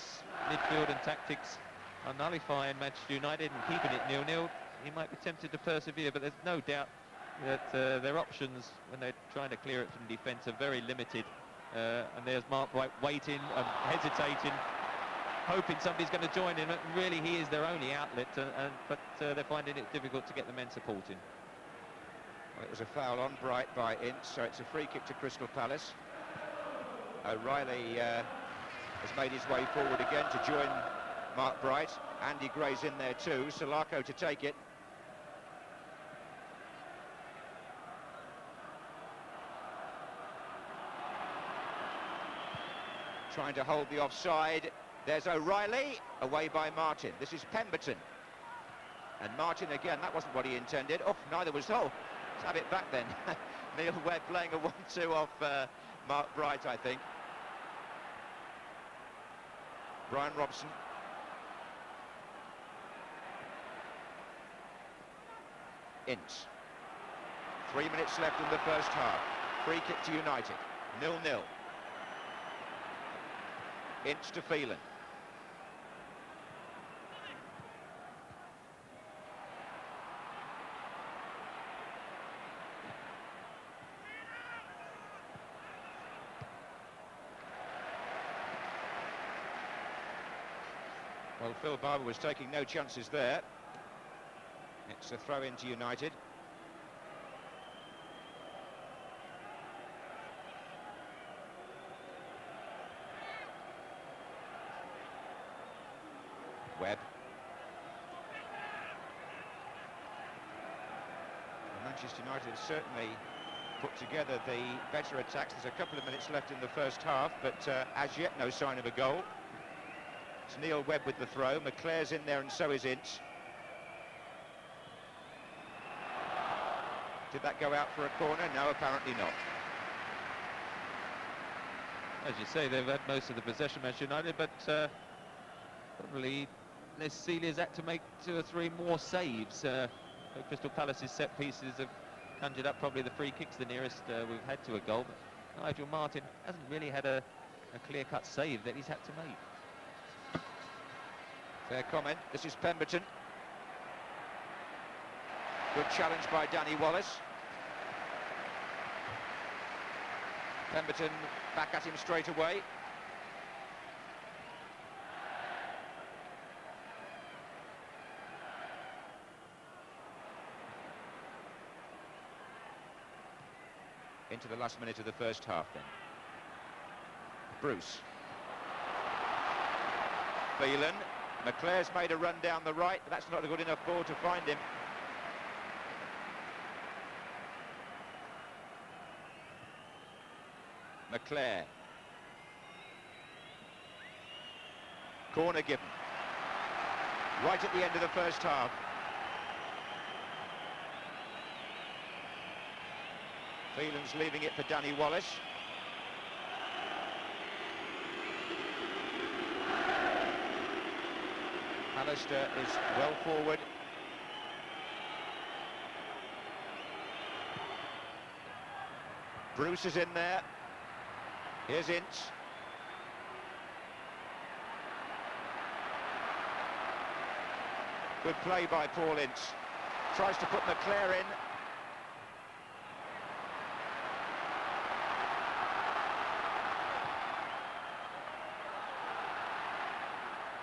midfield and tactics are nullifying Manchester United and keeping it 0-0, he might be tempted to persevere, but there's no doubt that their options when they're trying to clear it from defence are very limited. And there's Mark Wright waiting and hesitating, hoping somebody's going to join him. Really, he is their only outlet, but they're finding it difficult to get the men supporting. Well, it was a foul on Bright by Ince, so it's a free kick to Crystal Palace. O'Reilly has made his way forward again to join Mark Bright. Andy Gray's in there too. Salako to take it. Trying to hold the offside. There's O'Reilly, away by Martyn. This is Pemberton. And Martyn again, that wasn't what he intended. Oh, neither was... Oh, let's have it back then. Neil Webb playing a 1-2 off Mark Bright, I think. Brian Robson. Ince. 3 minutes left in the first half. Free kick to United. 0-0. Ince to Phelan. Well, Phil Barber was taking no chances there. It's a throw into United. Webb. Manchester United has certainly put together the better attacks. There's a couple of minutes left in the first half, but as yet no sign of a goal. It's Neil Webb with the throw. McClare's in there and so is Ince. Did that go out for a corner? No, apparently not. As you say, they've had most of the possession, Manchester United, but probably Les Celia's had to make 2 or 3 more saves. Crystal Palace's set pieces have conjured up probably the free kicks, the nearest we've had to a goal. But Nigel Martyn hasn't really had a clear-cut save that he's had to make. Fair comment. This is Pemberton. Good challenge by Danny Wallace. Pemberton back at him straight away. Into the last minute of the first half then. Bruce. Phelan. McClare's made a run down the right, but that's not a good enough ball to find him. McClare. Corner given. Right at the end of the first half. Phelan's leaving it for Danny Wallace. Alistair is well forward. Bruce is in there. Here's Ince. Good play by Paul Ince. Tries to put McClare in.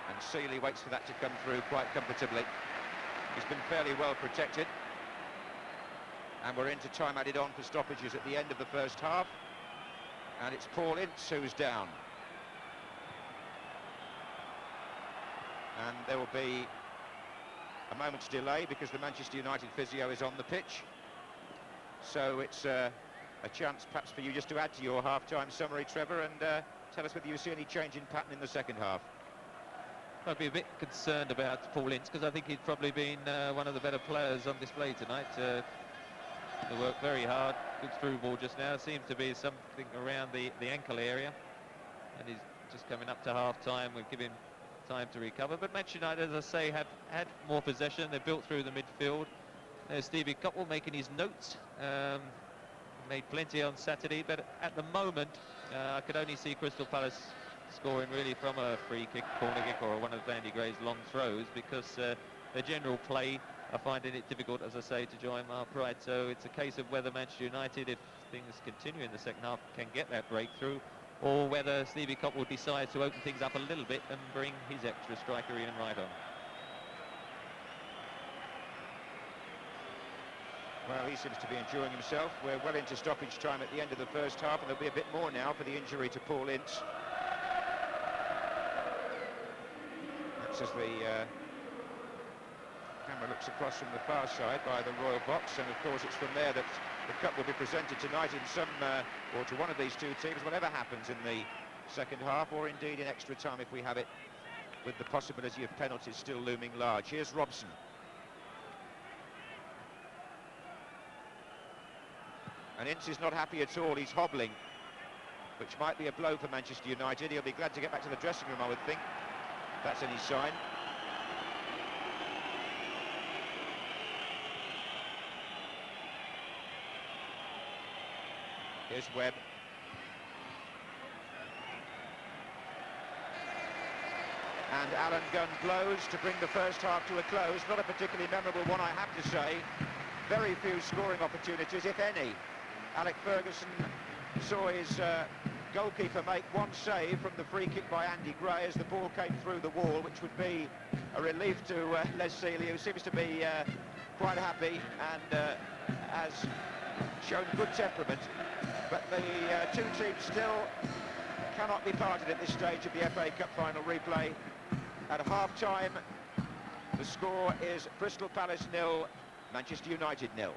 And Seeley waits for that to come through quite comfortably. He's been fairly well protected. And we're into time added on for stoppages at the end of the first half. And it's Paul Ince who's down. And there will be a moment's delay because the Manchester United physio is on the pitch. So it's a chance perhaps for you just to add to your half-time summary, Trevor, and tell us whether you see any change in pattern in the second half. I'd be a bit concerned about Paul Ince because I think he's probably been one of the better players on display tonight. They worked very hard. Good through ball just now. Seems to be something around the ankle area, and he's just coming up to half-time. We've given him time to recover. But Manchester United, as I say, have had more possession. They built through the midfield. There's Stevie Cotwell making his notes. Made plenty on Saturday, but at the moment, I could only see Crystal Palace scoring really from a free kick, corner kick, or one of Andy Gray's long throws, because their general play are finding it difficult, as I say, to join Mark Wright. So it's a case of whether Manchester United, if things continue in the second half, can get that breakthrough, or whether Stevie Cotwell decides to open things up a little bit and bring his extra striker Ian Wright on. Well, he seems to be enjoying himself. We're well into stoppage time at the end of the first half, and there'll be a bit more now for the injury to Paul Ince. That's as the camera looks across from the far side by the Royal Box, and of course it's from there that the cup will be presented tonight in some, or to one of these two teams, whatever happens in the second half, or indeed in extra time if we have it, with the possibility of penalties still looming large. Here's Robson. And Ince is not happy at all. He's hobbling, which might be a blow for Manchester United. He'll be glad to get back to the dressing room, I would think. If that's any sign. Here's Webb. And Alan Gunn blows to bring the first half to a close. Not a particularly memorable one, I have to say. Very few scoring opportunities, if any. Alec Ferguson saw his goalkeeper make one save from the free kick by Andy Gray as the ball came through the wall, which would be a relief to Les Celia, who seems to be quite happy and has shown good temperament. But the two teams still cannot be parted at this stage of the FA Cup final replay. At half-time, the score is Crystal Palace 0, Manchester United 0.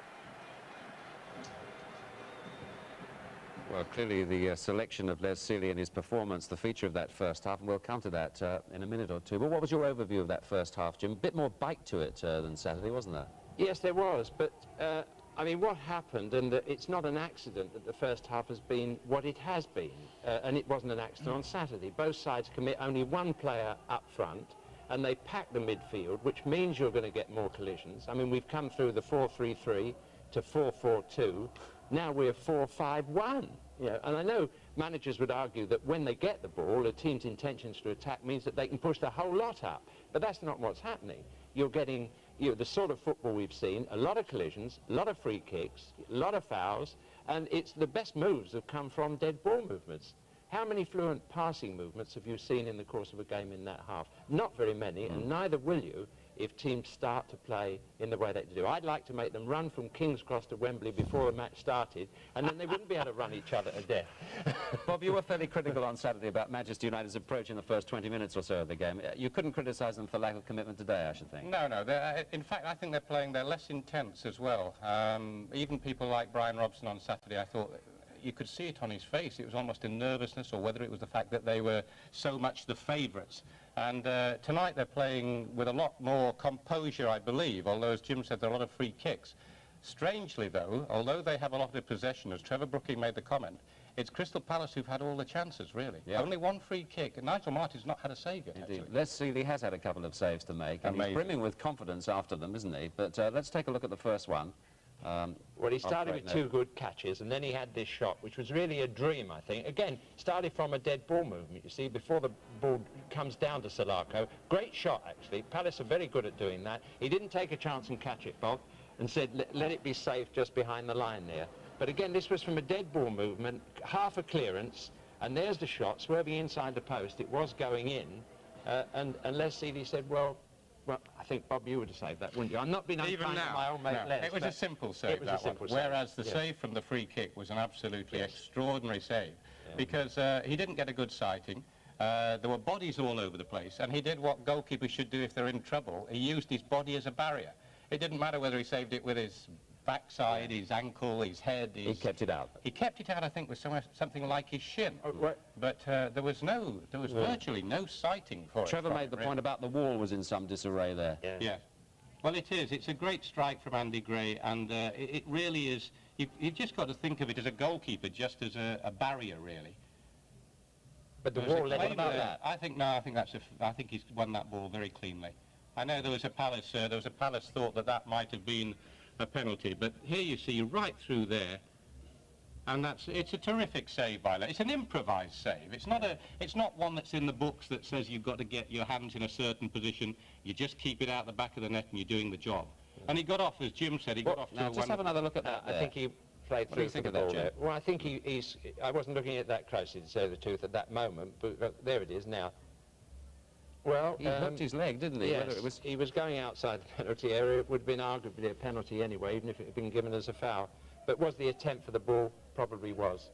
Well, clearly the selection of Les Celia and his performance, the feature of that first half, and we'll come to that in a minute or two. But what was your overview of that first half, Jim? A bit more bite to it than Saturday, wasn't there? Yes, there was, but I mean, what happened, and it's not an accident that the first half has been what it has been, and it wasn't an accident on Saturday. Both sides commit only one player up front, and they pack the midfield, which means you're going to get more collisions. I mean, we've come through the 4-3-3 to 4-4-2. Now we're 4-5-1. You know, and I know managers would argue that when they get the ball, a team's intentions to attack means that they can push the whole lot up. But that's not what's happening. You're getting, you know, the sort of football we've seen, a lot of collisions, a lot of free kicks, a lot of fouls, and it's the best moves have come from dead ball movements. How many fluent passing movements have you seen in the course of a game in that half? Not very many, and neither will you if teams start to play in the way they do. I'd like to make them run from King's Cross to Wembley before the match started, and then they wouldn't be able to run each other to death. Bob, you were fairly critical on Saturday about Manchester United's approach in the first 20 minutes or so of the game. You couldn't criticise them for lack of commitment today, I should think. No, in fact, I think they're less intense as well. Even people like Brian Robson on Saturday, I thought you could see it on his face. It was almost a nervousness, or whether it was the fact that they were so much the favourites. And tonight they're playing with a lot more composure, I believe, although, as Jim said, there are a lot of free kicks. Strangely, though, although they have a lot of possession, as Trevor Brooking made the comment, it's Crystal Palace who've had all the chances, really. Yeah. Only one free kick, and Nigel Martyn's not had a save yet. Indeed. Les Sealey has had a couple of saves to make, and he's brimming with confidence after them, isn't he? But let's take a look at the first one. Well, he started with 2 good catches, and then he had this shot, which was really a dream, I think. Again, started from a dead ball movement, you see, before the ball comes down to Salako. Great shot, actually. Palace are very good at doing that. He didn't take a chance and catch it, Bob, and said, let it be safe just behind the line there. But again, this was from a dead ball movement, half a clearance, and there's the shot, swerving inside the post. It was going in, and Les Sealey said, well, I think, Bob, you would have saved that, wouldn't you? I'm not being unkind to my old mate Les. It was a simple save, whereas the save from the free kick was an absolutely extraordinary save, because he didn't get a good sighting. There were bodies all over the place, and he did what goalkeepers should do if they're in trouble. He used his body as a barrier. It didn't matter whether he saved it with his backside, his ankle, his head. He kept it out. He kept it out, I think, with something like his shin. But there was virtually no sighting for it. Trevor made the point about the wall was in some disarray there. Yeah. Well, it is. It's a great strike from Andy Gray, and it really is. You've just got to think of it as a goalkeeper, just as a barrier, really. But the wall led him about that. I think he's won that ball very cleanly. I know there was a Palace thought that might have been a penalty, but here you see right through there, and it's a terrific save by that. It's an improvised save. It's not one that's in the books that says you've got to get your hands in a certain position. You just keep it out the back of the net and you're doing the job. And he got off, as Jim said, he got off to now, just have another look at that. I think he played through for the ball there. Well, I think I wasn't looking at that closely, to say the truth, at that moment, but there it is now. Well, he hooked his leg, didn't he? Yes, he was going outside the penalty area. It would have been arguably a penalty anyway, even if it had been given as a foul. But was the attempt for the ball? Probably was.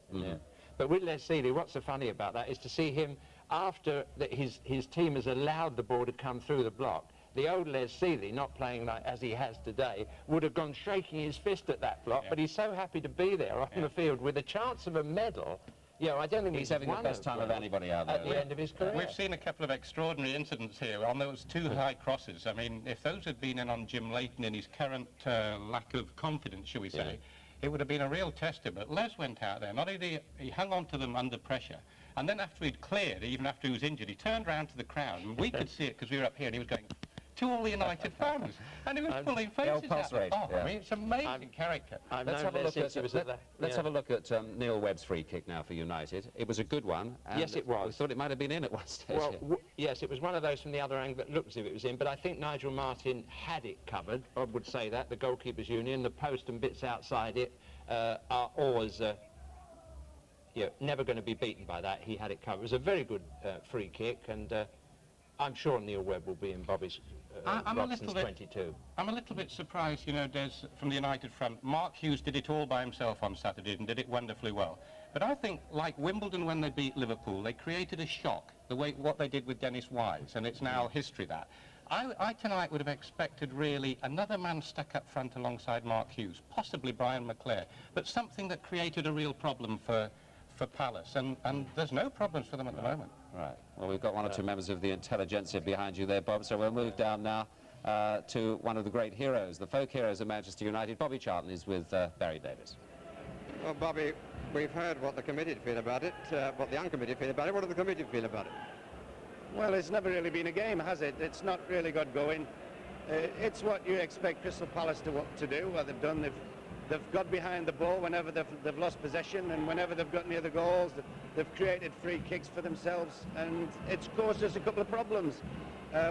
But with Les Sealey, what's so funny about that is to see him, after his team has allowed the ball to come through the block, the old Les Sealey, not playing like as he has today, would have gone shaking his fist at that block, but he's so happy to be there on the field with a chance of a medal. You know, I don't think he's having the best time of anybody out there. At the end of his career. We've seen a couple of extraordinary incidents here on those 2 high crosses. I mean, if those had been in on Jim Leighton in his current lack of confidence, shall we say, it would have been a real tester. But Les went out there. Not only he hung on to them under pressure, and then after he'd cleared, even after he was injured, he turned round to the crowd, and we could see it because we were up here, and he was going to all the United fans, and he was pulling faces out. I mean, it's amazing character. Let's have a look at Neil Webb's free kick now for United. It was a good one. And yes, it was. We thought it might have been in at one stage. Well, yes, it was one of those from the other angle that looked as if it was in, but I think Nigel Martyn had it covered. I would say that. The goalkeepers' union, the post and bits outside it are always never going to be beaten by that. He had it covered. It was a very good free kick, and I'm sure Neil Webb will be in Bobby's Robson's 22. I'm a little bit surprised, you know, Des, from the United front. Mark Hughes did it all by himself on Saturday and did it wonderfully well. But I think, like Wimbledon when they beat Liverpool, they created a shock, what they did with Dennis Wise, and it's now history that. I tonight would have expected really another man stuck up front alongside Mark Hughes, possibly Brian McClare, but something that created a real problem for Palace, and there's no problems for them at the moment. Right. Well, we've got 1 or 2 members of the intelligentsia behind you there, Bob, so we'll move down now to one of the great heroes, the folk heroes of Manchester United. Bobby Charlton is with Barry Davies. Well, Bobby, we've heard what the committee feel about it, what the uncommitted feel about it. What do the committee feel about it? Well, it's never really been a game, has it? It's not really got going. It's what you expect Crystal Palace to do, what they've done. They've got behind the ball whenever they've lost possession, and whenever they've got near the goals, they've created free kicks for themselves, and it's caused us a couple of problems.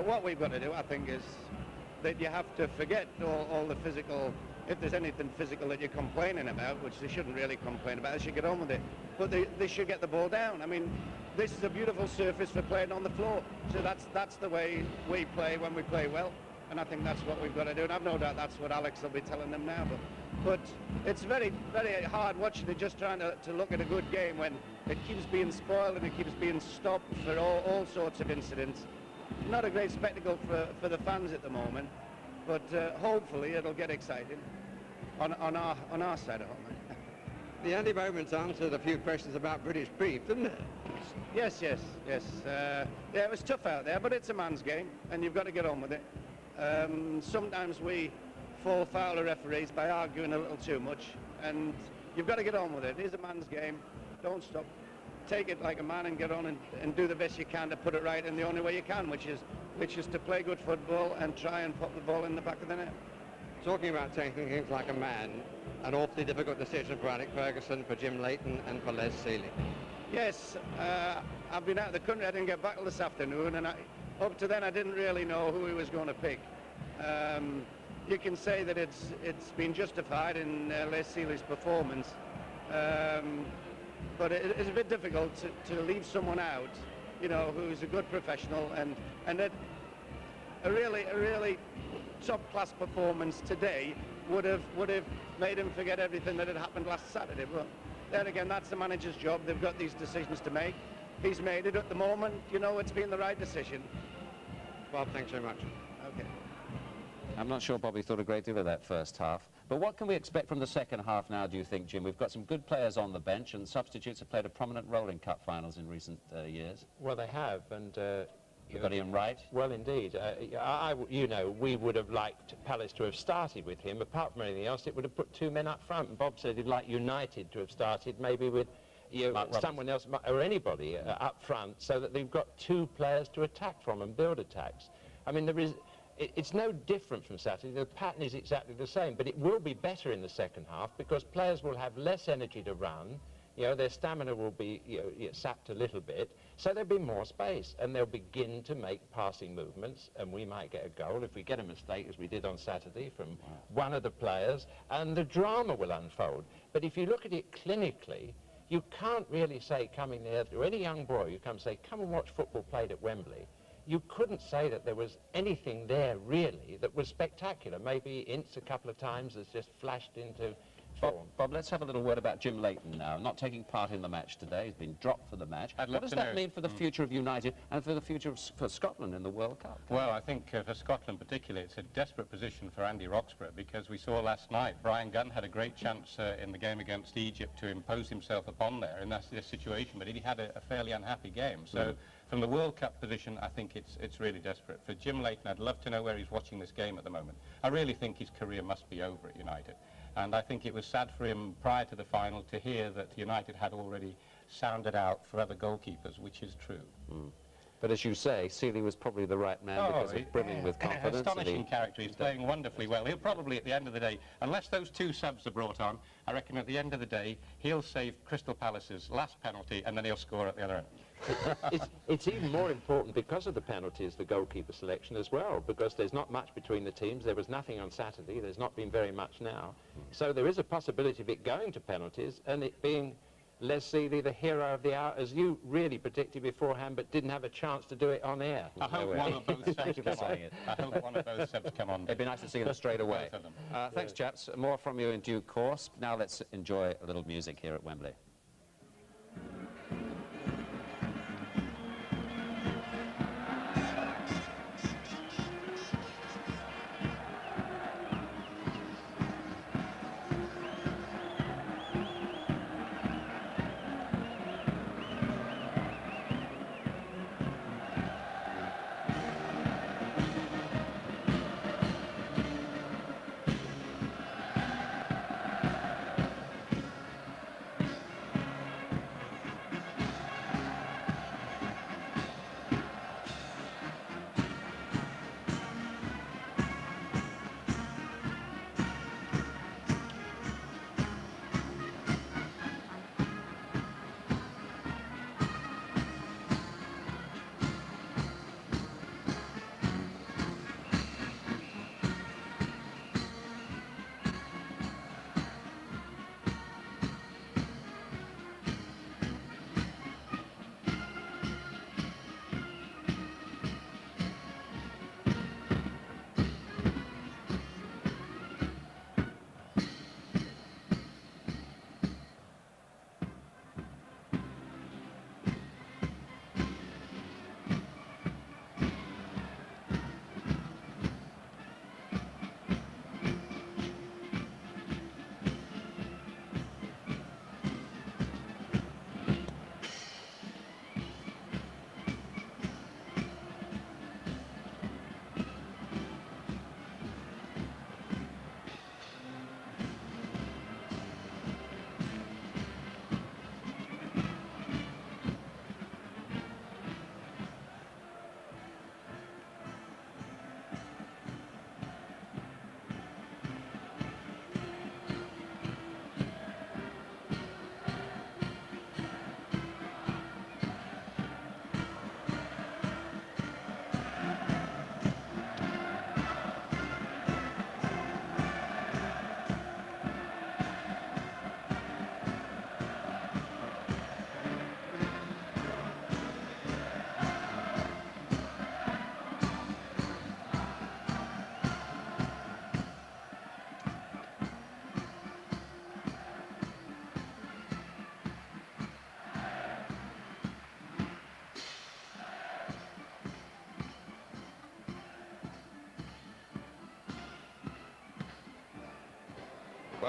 What we've got to do, I think, is that you have to forget all the physical. If there's anything physical that you're complaining about, which they shouldn't really complain about, they should get on with it. But they should get the ball down. I mean, this is a beautiful surface for playing on the floor. So that's the way we play when we play well. And I think that's what we've got to do. And I've no doubt that's what Alex will be telling them now. But it's very, very hard watching it, just trying to look at a good game when it keeps being spoiled and it keeps being stopped for all sorts of incidents. Not a great spectacle for the fans at the moment. But hopefully it'll get exciting on our side of home. The Andy Bowman's answered a few questions about British beef, didn't it? Yes. Yeah, it was tough out there, but it's a man's game, and you've got to get on with it. Sometimes we fall foul of referees by arguing a little too much, and you've got to get on with it. It is a man's game. Don't stop. Take it like a man and get on and do the best you can to put it right in the only way you can, which is to play good football and try and pop the ball in the back of the net. Talking about taking things like a man, an awfully difficult decision for Alex Ferguson, for Jim Leighton and for Les Sealey. Yes, I've been out of the country. I didn't get back till this afternoon, and up to then I didn't really know who he was going to pick. You can say that it's been justified in Les Sealey's performance, but it's a bit difficult to leave someone out, you know, who's a good professional and that a really top-class performance today would have made him forget everything that had happened last Saturday. But then again, that's the manager's job. They've got these decisions to make. He's made it at the moment. You know, it's been the right decision. Bob, thanks very much. Okay. I'm not sure Bobby thought a great deal of that first half. But what can we expect from the second half now, do you think, Jim? We've got some good players on the bench, and substitutes have played a prominent role in cup finals in recent years. Well, they have, and You've got Ian Wright. Well, indeed. You know, we would have liked Palace to have started with him. Apart from anything else, it would have put two men up front. And Bob said he'd like United to have started maybe with someone else or anybody up front, so that they've got two players to attack from and build attacks. I mean, it's no different from Saturday. The pattern is exactly the same, but it will be better in the second half because players will have less energy to run. You know, their stamina will be sapped a little bit, so there'll be more space, and they'll begin to make passing movements, and we might get a goal if we get a mistake, as we did on Saturday, from one of the players, and the drama will unfold. But if you look at it clinically, you can't really say, coming there to any young boy, you come and say, come and watch football played at Wembley. You couldn't say that there was anything there, really, that was spectacular. Maybe Ince a couple of times has just flashed into form. Bob, let's have a little word about Jim Leighton now. Not taking part in the match today. He's been dropped for the match. What does that mean for the future of United and for the future for Scotland in the World Cup? Well, I think for Scotland particularly, it's a desperate position for Andy Roxburgh, because we saw last night Brian Gunn had a great chance in the game against Egypt to impose himself upon there in that situation, but he had a fairly unhappy game. So from the World Cup position, I think it's really desperate. For Jim Leighton, I'd love to know where he's watching this game at the moment. I really think his career must be over at United. And I think it was sad for him prior to the final to hear that United had already sounded out for other goalkeepers, which is true. But as you say, Sealey was probably the right man because of brimming with confidence. Astonishing character. He's playing wonderfully well. He'll probably, at the end of the day, unless those two subs are brought on, I reckon at the end of the day, he'll save Crystal Palace's last penalty and then he'll score at the other end. It's even more important because of the penalties, the goalkeeper selection as well, because there's not much between the teams. There was nothing on Saturday. There's not been very much now. So there is a possibility of it going to penalties and it being Les Sealey, the hero of the hour, as you really predicted beforehand, but didn't have a chance to do it on air. I hope one of those subs come on. I hope one of those subs come on. It'd be nice to see them straight away. Both of them. Thanks, chaps. More from you in due course. Now let's enjoy a little music here at Wembley.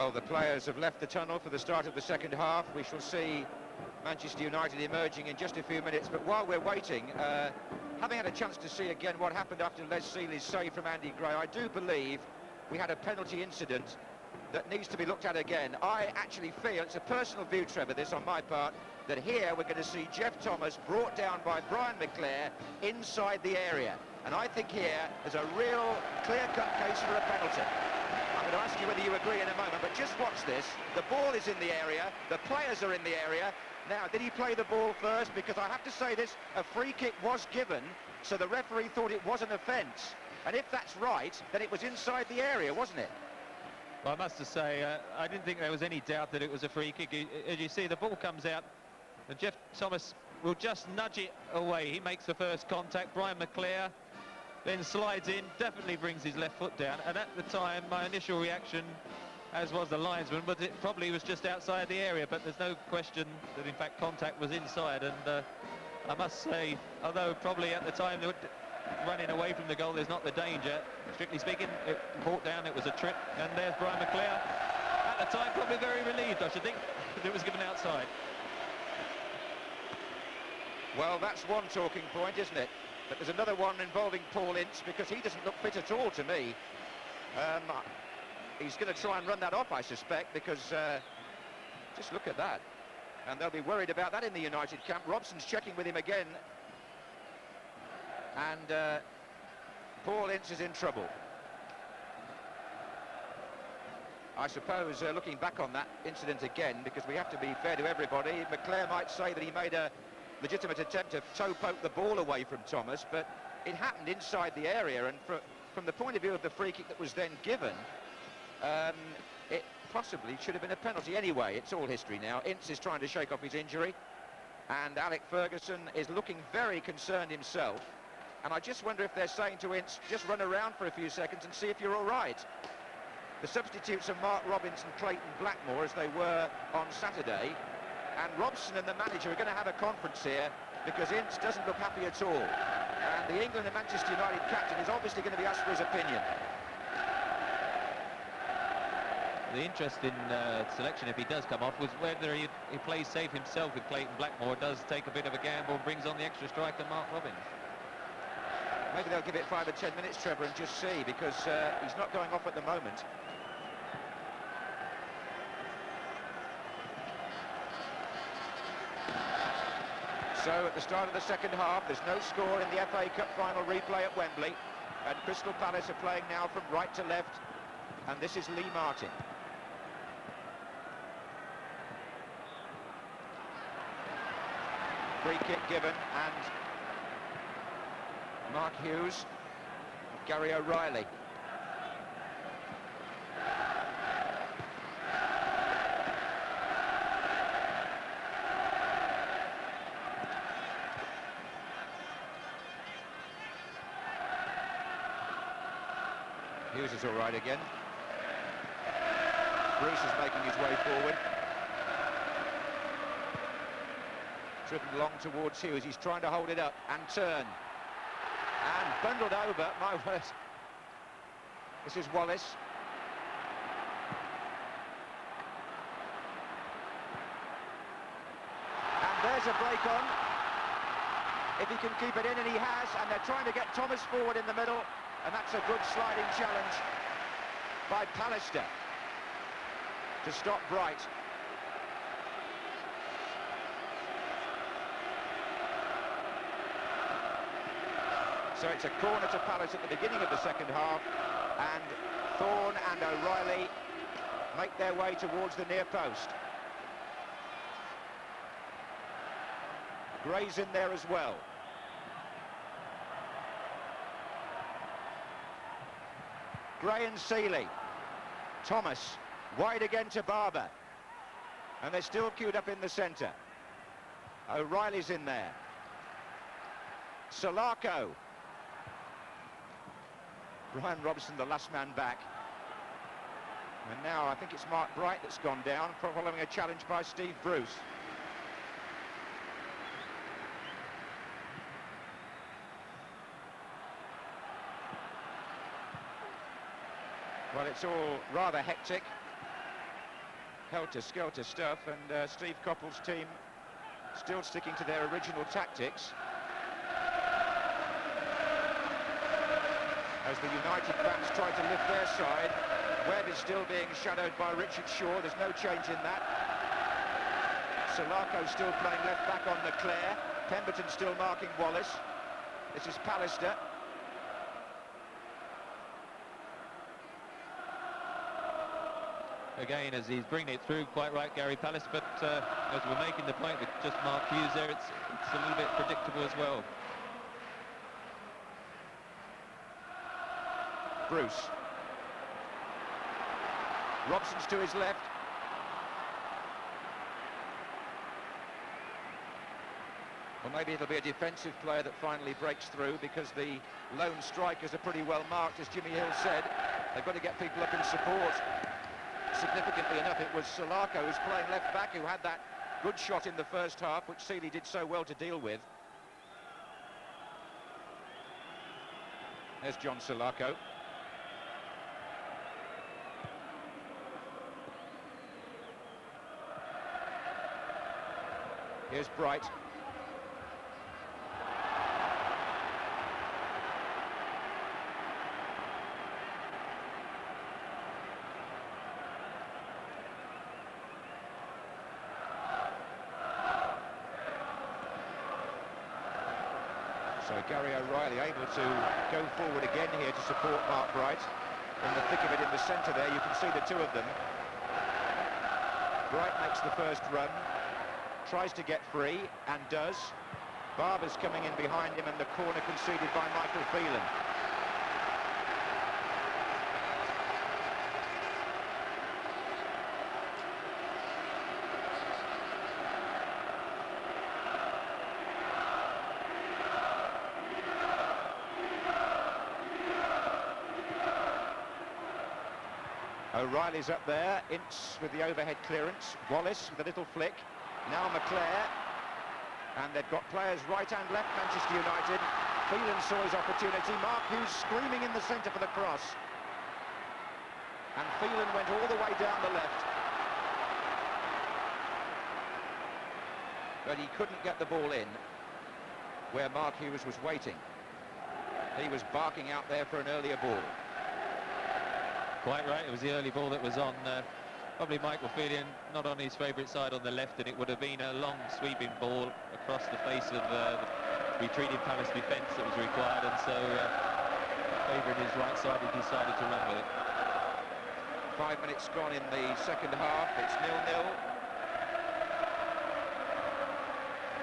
Well, the players have left the tunnel for the start of the second half. We shall see Manchester United emerging in just a few minutes. But while we're waiting, having had a chance to see again what happened after Les Seeley's save from Andy Gray, I do believe we had a penalty incident that needs to be looked at again. I actually feel, it's a personal view, Trevor, this on my part, that here we're going to see Jeff Thomas brought down by Brian McClair inside the area. And I think here there's a real clear-cut case for a penalty. I'm going to ask you whether you agree in a moment, but just watch this. The ball is in the area, the players are in the area. Now, did he play the ball first? Because I have to say this, a free kick was given, so the referee thought it was an offence. And if that's right, then it was inside the area, wasn't it? Well, I must just say, I didn't think there was any doubt that it was a free kick. As you see, the ball comes out, and Jeff Thomas will just nudge it away. He makes the first contact. Brian McClair then slides in, definitely brings his left foot down. And at the time, my initial reaction, as was the linesman, was it probably was just outside the area. But there's no question that, in fact, contact was inside. And I must say, although probably at the time, running away from the goal, there's not the danger. Strictly speaking, it brought down, it was a trip, and there's Brian McClair. At the time, probably very relieved, I should think, that it was given outside. Well, that's one talking point, isn't it? But there's another one involving Paul Ince, because he doesn't look fit at all to me. He's going to try and run that off, I suspect, because just look at that. And they'll be worried about that in the United camp. Robson's checking with him again. And Paul Ince is in trouble. I suppose, looking back on that incident again, because we have to be fair to everybody, McClair might say that he made a legitimate attempt to toe poke the ball away from Thomas, but it happened inside the area, and from the point of view of the free kick that was then given, it possibly should have been a penalty anyway. It's all history now. Ince is trying to shake off his injury, and Alec Ferguson is looking very concerned himself. And I just wonder if they're saying to Ince, just run around for a few seconds and see if you're all right. The substitutes are Mark Robins and Clayton Blackmore, as they were on Saturday. And Robson and the manager are going to have a conference here, because Ince doesn't look happy at all. And the England and Manchester United captain is obviously going to be asked for his opinion. The interesting selection, if he does come off, was whether he plays safe himself with Clayton Blackmore, does take a bit of a gamble and brings on the extra striker, Mark Robins. Maybe they'll give it 5 or 10 minutes, Trevor, and just see, because he's not going off at the moment. So at the start of the second half, there's no score in the FA Cup final replay at Wembley, and Crystal Palace are playing now from right to left, and this is Lee Martin. Free kick given, and Mark Hughes, Gary O'Reilly. Hughes is all right again. Bruce is making his way forward. Driven along towards Hughes. He's trying to hold it up and turn. And bundled over, my word. This is Wallace. And there's a break on. If he can keep it in, and he has, and they're trying to get Thomas forward in the middle, and that's a good sliding challenge by Pallister to stop Bright. So it's a corner to Palace at the beginning of the second half, and Thorne and O'Reilly make their way towards the near post. Gray's in there as well. Gray and Seeley. Thomas wide again to Barber, and they're still queued up in the centre. O'Reilly's in there. Solarco. Brian Robson, the last man back. And now I think it's Mark Bright that's gone down, following a challenge by Steve Bruce. Well, it's all rather hectic. helter-skelter stuff, and Steve Coppell's team still sticking to their original tactics. As the United fans try to lift their side, Webb is still being shadowed by Richard Shaw. There's no change in that. Salako still playing left back on Leclerc. Pemberton still marking Wallace. This is Pallister. Again, as he's bringing it through, quite right, Gary Pallister, but as we're making the point with just Mark Hughes there, it's a little bit predictable as well. Bruce. Robson's to his left. Well, maybe it'll be a defensive player that finally breaks through, because the lone strikers are pretty well marked, as Jimmy Hill said. They've got to get people up in support. Significantly enough, it was Salako who's playing left back who had that good shot in the first half, which Seeley did so well to deal with. There's John Salako. Here's Bright. So Gary O'Reilly able to go forward again here to support Mark Bright. In the thick of it in the centre there, you can see the two of them. Bright makes the first run, tries to get free, and does. Barber's coming in behind him, and the corner conceded by Michael Phelan. O'Reilly's up there, Ince with the overhead clearance, Wallace with a little flick, now McClare, and they've got players right and left, Manchester United. Phelan saw his opportunity, Mark Hughes screaming in the centre for the cross, and Phelan went all the way down the left, but he couldn't get the ball in where Mark Hughes was waiting. He was barking out there for an earlier ball. Quite right, it was the early ball that was on probably Michael Phelan, not on his favourite side on the left, and it would have been a long sweeping ball across the face of the retreating Palace defence that was required, and so favouring his right side, he decided to run with it. 5 minutes gone in the second half, it's 0-0.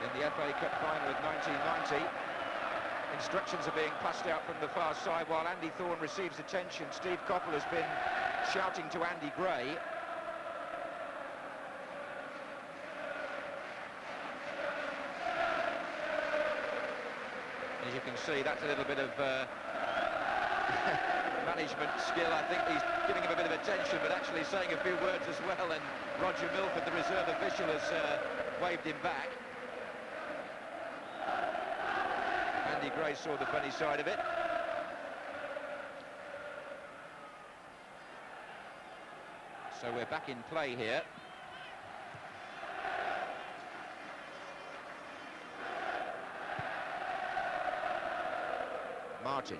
In the FA Cup final of 1990. Instructions are being passed out from the far side while Andy Thorne receives attention. Steve Coppell has been shouting to Andy Gray. As you can see, that's a little bit of management skill. I think he's giving him a bit of attention, but actually saying a few words as well, and Roger Milford, the reserve official, has waved him back. Andy Gray saw the funny side of it. So we're back in play here. Martin.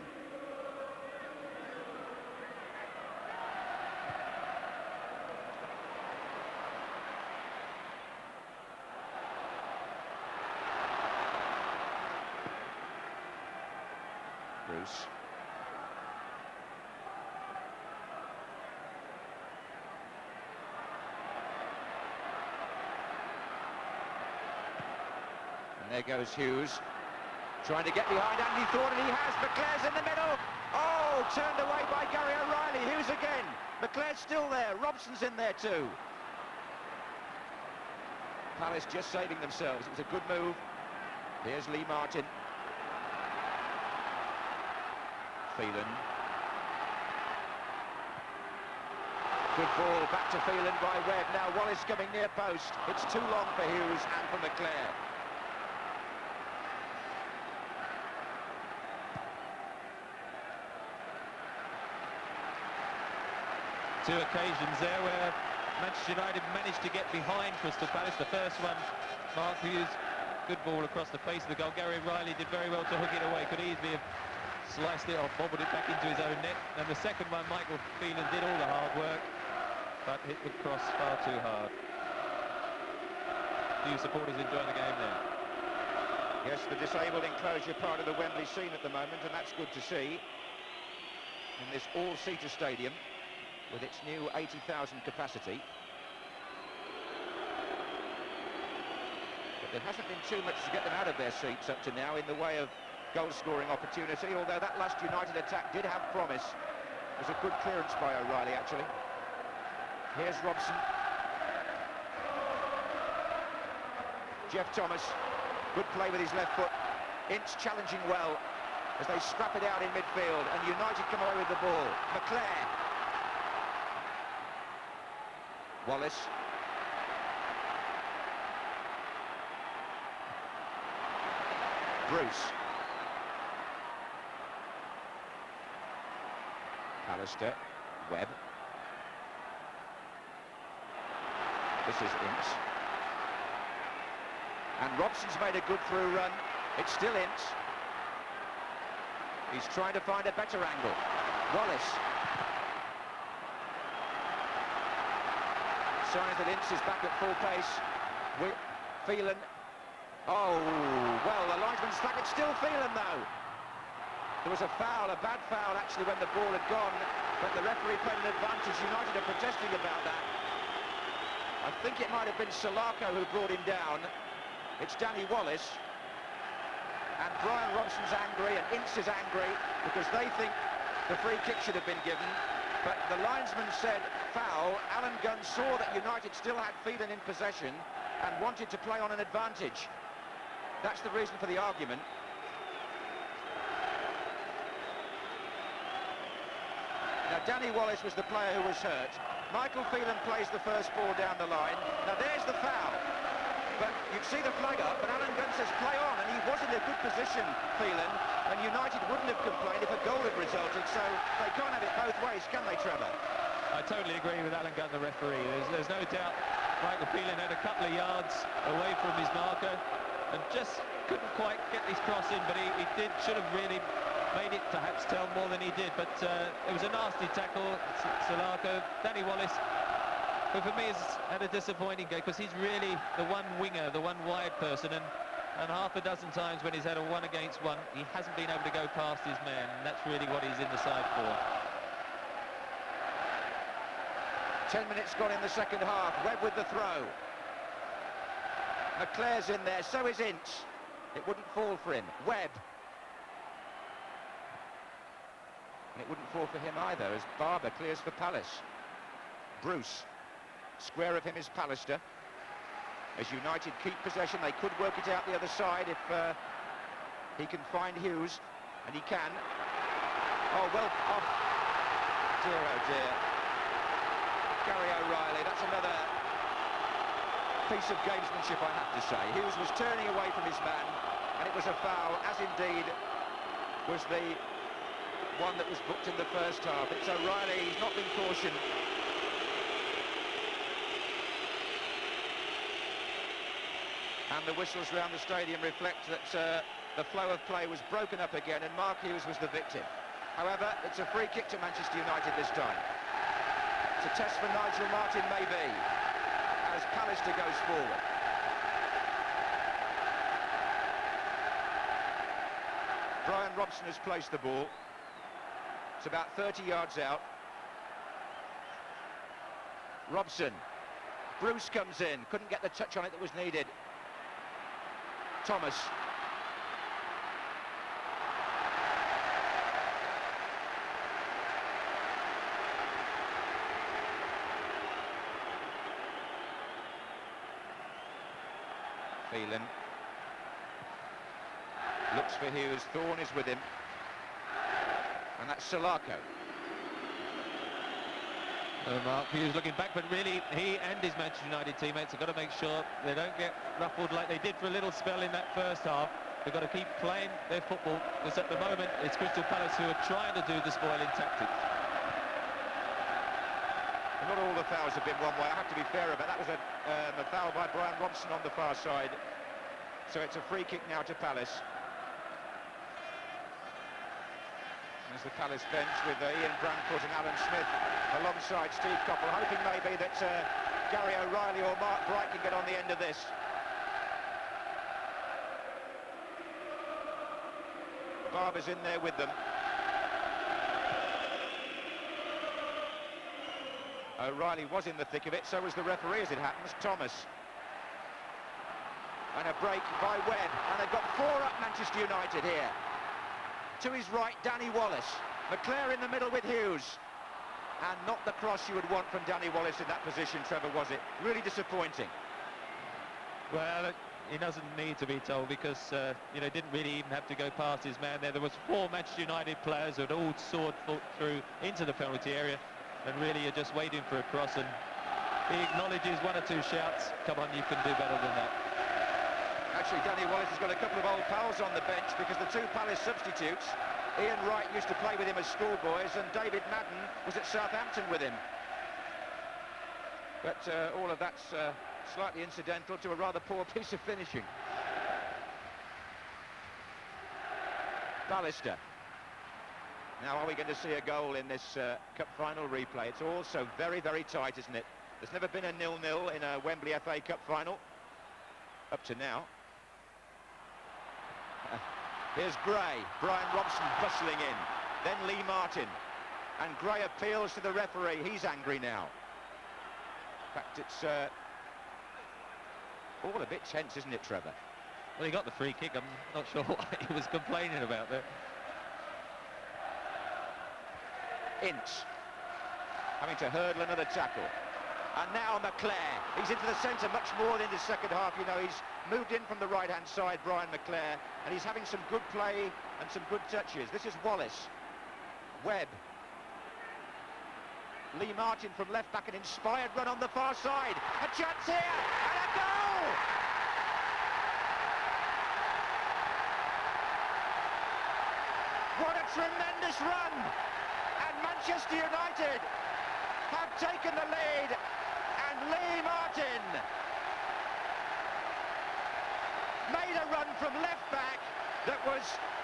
Bruce. And there goes Hughes, trying to get behind Andy Thorne, and he has. McClare's in the middle. Oh, turned away by Gary O'Reilly. Hughes again. McClare's still there. Robson's in there too. Palace just saving themselves. It was a good move. Here's Lee Martin. Phelan. Good ball back to Phelan by Webb. Now Wallace coming near post. It's too long for Hughes and for McClare. Two occasions there where Manchester United managed to get behind Crystal Palace. The first one, Mark Hughes, good ball across the face of the goal. Gary Riley did very well to hook it away. Could easily have sliced it or bobbled it back into his own net. And the second one, Michael Phelan did all the hard work, but hit the cross far too hard. Few supporters enjoying the game there. Yes, the disabled enclosure part of the Wembley scene at the moment, and that's good to see in this all-seater stadium with its new 80,000 capacity. But there hasn't been too much to get them out of their seats up to now in the way of goal-scoring opportunity, although that last United attack did have promise. It was a good clearance by O'Reilly, actually. Here's Robson. Jeff Thomas, good play with his left foot. Ince challenging well as they scrap it out in midfield, and United come away with the ball. McClair. Wallace. Bruce. Alistair. Webb. This is Ince. And Robson's made a good through run. It's still Ince. He's trying to find a better angle. Wallace. Signs that Ince is back at full pace. Phelan. Oh, well, the linesman's flag. It's still Phelan, though. There was a foul, a bad foul, actually, when the ball had gone, but the referee played an advantage. United are protesting about that. I think it might have been Salako who brought him down. It's Danny Wallace. And Brian Robson's angry and Ince is angry because they think the free kick should have been given. But the linesman said foul. Alan Gunn saw that United still had Phelan in possession and wanted to play on an advantage. That's the reason for the argument. Now, Danny Wallace was the player who was hurt. Michael Phelan plays the first ball down the line. Now, there's the foul. But you'd see the flag up, but Alan Gunn says play on, and he was in a good position, Phelan, and United wouldn't have complained if a goal had resulted, so they can't have it both ways, can they, Trevor? I totally agree with Alan Gunn, the referee. There's no doubt Michael Phelan had a couple of yards away from his marker and just couldn't quite get this cross in, but he should have really made it perhaps tell more than he did. But it was a nasty tackle. Salako, Danny Wallace, who for me has had a disappointing game because he's really the one winger, the one wide person, and half a dozen times when he's had a 1-against-1, he hasn't been able to go past his man, and that's really what he's in the side for. 10 minutes gone in the second half. Webb with the throw. McClair's in there, so is Ince. It wouldn't fall for him. Webb. And it wouldn't fall for him either as Barber clears for Palace. Bruce. Square of him is Pallister. As United keep possession, they could work it out the other side if he can find Hughes, and he can. Oh, well, off. Dear, oh dear. Gary O'Reilly, that's another piece of gamesmanship, I have to say. Hughes was turning away from his man, and it was a foul, as indeed was the one that was booked in the first half. It's O'Reilly, he's not been cautioned. And the whistles around the stadium reflect that the flow of play was broken up again, and Mark Hughes was the victim. However, it's a free kick to Manchester United this time. It's a test for Nigel Martin, maybe, as Pallister goes forward. Brian Robson has placed the ball. It's about 30 yards out. Robson. Bruce comes in. Couldn't get the touch on it that was needed. Thomas. Phelan. Looks for Hughes. Thorne is with him. And that's Salako. Mark Hughes looking back, but really he and his Manchester United teammates have got to make sure they don't get ruffled like they did for a little spell in that first half. They've got to keep playing their football, because at the moment it's Crystal Palace who are trying to do the spoiling tactics. not all the fouls have been one way. I have to be fair about that. Was a foul by Brian Robson on the far side. So it's a free kick now to Palace. There's the Palace bench with Ian Branfoot and Alan Smith alongside Steve Coppell, hoping maybe that Gary O'Reilly or Mark Bright can get on the end of this. Barber's in there with them. O'Reilly was in the thick of it, so was the referee as it happens, Thomas. And a break by Webb, and they've got 4 up Manchester United here. To his right, Danny Wallace. McClare in the middle with Hughes. And not the cross you would want from Danny Wallace in that position, Trevor, was it? Really disappointing. Well, he doesn't need to be told because, didn't really even have to go past his man there. There was 4 Manchester United players who had all soared through into the penalty area, and really you're just waiting for a cross, and he acknowledges 1 or 2 shouts. Come on, you can do better than that. Actually, Danny Wallace has got a couple of old pals on the bench because the 2 Palace substitutes, Ian Wright used to play with him as schoolboys, and David Madden was at Southampton with him. But all of that's slightly incidental to a rather poor piece of finishing. Ballister. Now, are we going to see a goal in this Cup final replay? It's all so very, very tight, isn't it? There's never been a 0-0 in a Wembley FA Cup final, up to now. Here's Gray, Brian Robson bustling in, then Lee Martin, and Gray appeals to the referee. He's angry now. In fact, it's all a bit tense, isn't it, Trevor? Well, he got the free kick. I'm not sure what he was complaining about there. Ince having to hurdle another tackle. And now McClare. He's into the centre much more in the second half. You know, he's moved in from the right-hand side, Brian McClare, and he's having some good play and some good touches. This is Wallace. Webb. Lee Martin from left-back, an inspired run on the far side. A chance here, and a goal! What a tremendous run! And Manchester United have taken the lead, and Lee Martin made a run from left back that was,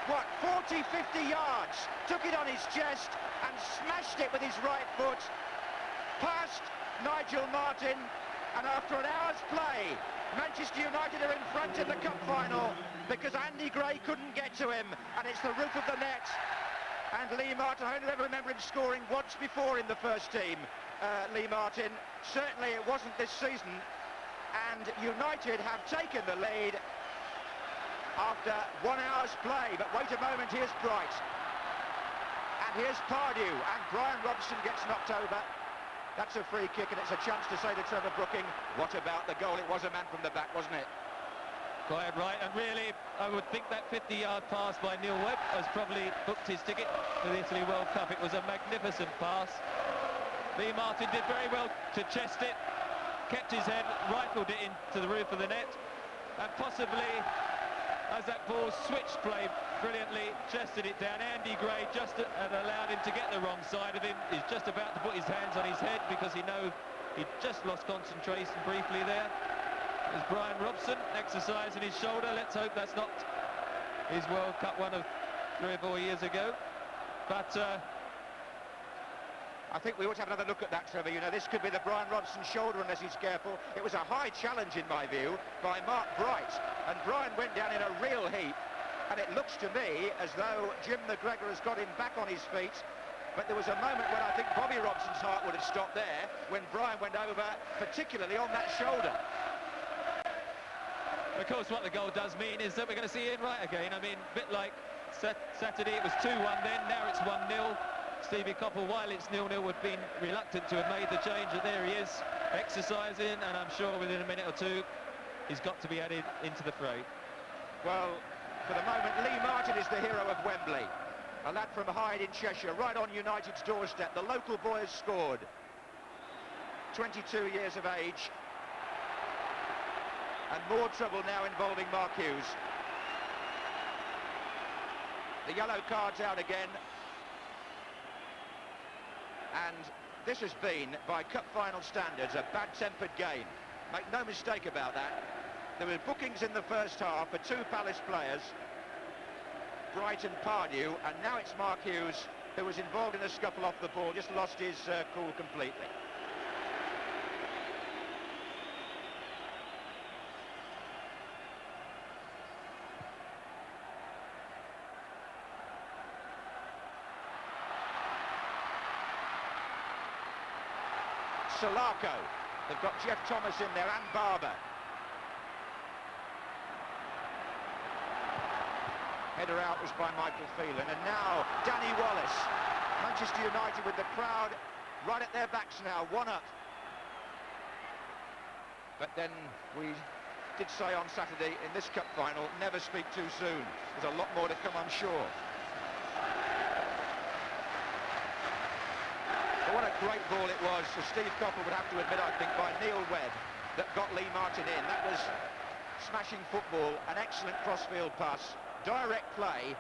what, 40, 50 yards, took it on his chest and smashed it with his right foot past Nigel Martin, and after an hour's play, Manchester United are in front in the cup final because Andy Gray couldn't get to him, and it's the roof of the net. And Lee Martin, I only ever remember him scoring once before in the first team, Lee Martin. Certainly it wasn't this season. And United have taken the lead after 1 hour's play. But wait a moment, here's Bright. And here's Pardew. And Brian Robson gets knocked over. That's a free kick, and it's a chance to say to Trevor Brooking, what about the goal? It was a man from the back, wasn't it? Quite right, and really, I would think that 50-yard pass by Neil Webb has probably booked his ticket to the Italy World Cup. It was a magnificent pass. Lee Martin did very well to chest it, kept his head, rifled it into the roof of the net, and possibly, as that ball switched play brilliantly, chested it down. Andy Gray just had allowed him to get the wrong side of him. He's just about to put his hands on his head because he knows he just lost concentration briefly there. There's Brian Robson exercising his shoulder. Let's hope that's not his World Cup one of 3 or 4 years ago. But I think we ought to have another look at that, Trevor. You know, this could be the Brian Robson shoulder unless he's careful. It was a high challenge, in my view, by Mark Bright. And Brian went down in a real heap. And it looks to me as though Jim McGregor has got him back on his feet. But there was a moment when I think Bobby Robson's heart would have stopped there when Brian went over, particularly on that shoulder. Of course, what the goal does mean is that we're going to see Ian Wright again. I mean, a bit like Saturday, it was 2-1 then, now it's 1-0. Stevie Coppell, while it's 0-0, would have been reluctant to have made the change, but there he is, exercising, and I'm sure within a minute or two, he's got to be added into the fray. Well, for the moment, Lee Martin is the hero of Wembley. A lad from Hyde in Cheshire, right on United's doorstep. The local boy has scored. 22 years of age. And more trouble now involving Mark Hughes. The yellow card's out again. And this has been, by cup final standards, a bad-tempered game. Make no mistake about that. There were bookings in the first half for two Palace players, Bright and Pardew, and now it's Mark Hughes, who was involved in a scuffle off the ball, just lost his cool completely. Salako. They've got Jeff Thomas in there and Barber. Header out was by Michael Phelan, and now Danny Wallace. Manchester United with the crowd right at their backs now, 1 up. But then we did say on Saturday in this cup final, never speak too soon. There's a lot more to come, I'm sure. But what a great ball it was, as Steve Coppell would have to admit, I think, by Neil Webb, that got Lee Martin in. That was smashing football, an excellent crossfield pass. Direct play,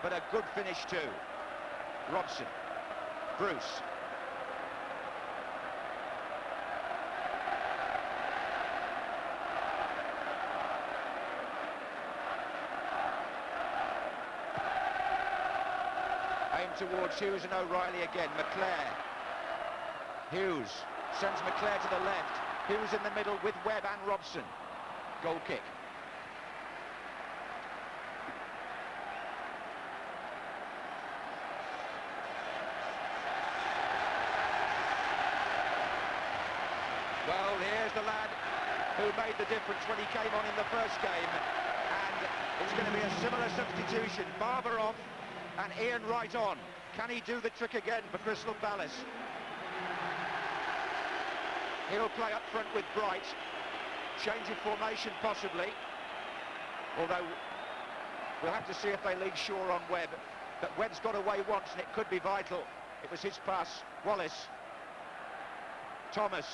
but a good finish too. Robson, Bruce. Aimed towards Hughes and O'Reilly again. McClair. Hughes sends McClair to the left. Hughes in the middle with Webb and Robson. Goal kick. Well, here's the lad who made the difference when he came on in the first game, and it's going to be a similar substitution. Barber off and Ian Wright on. Can he do the trick again for Crystal Palace? He'll play up front with Bright. Change of formation possibly, although we'll have to see if they leave Shaw on Webb. But Webb's got away once and it could be vital. It was his pass. Wallace. Thomas.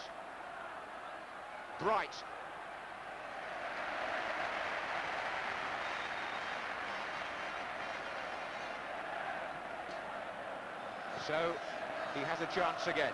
Bright. So he has a chance again.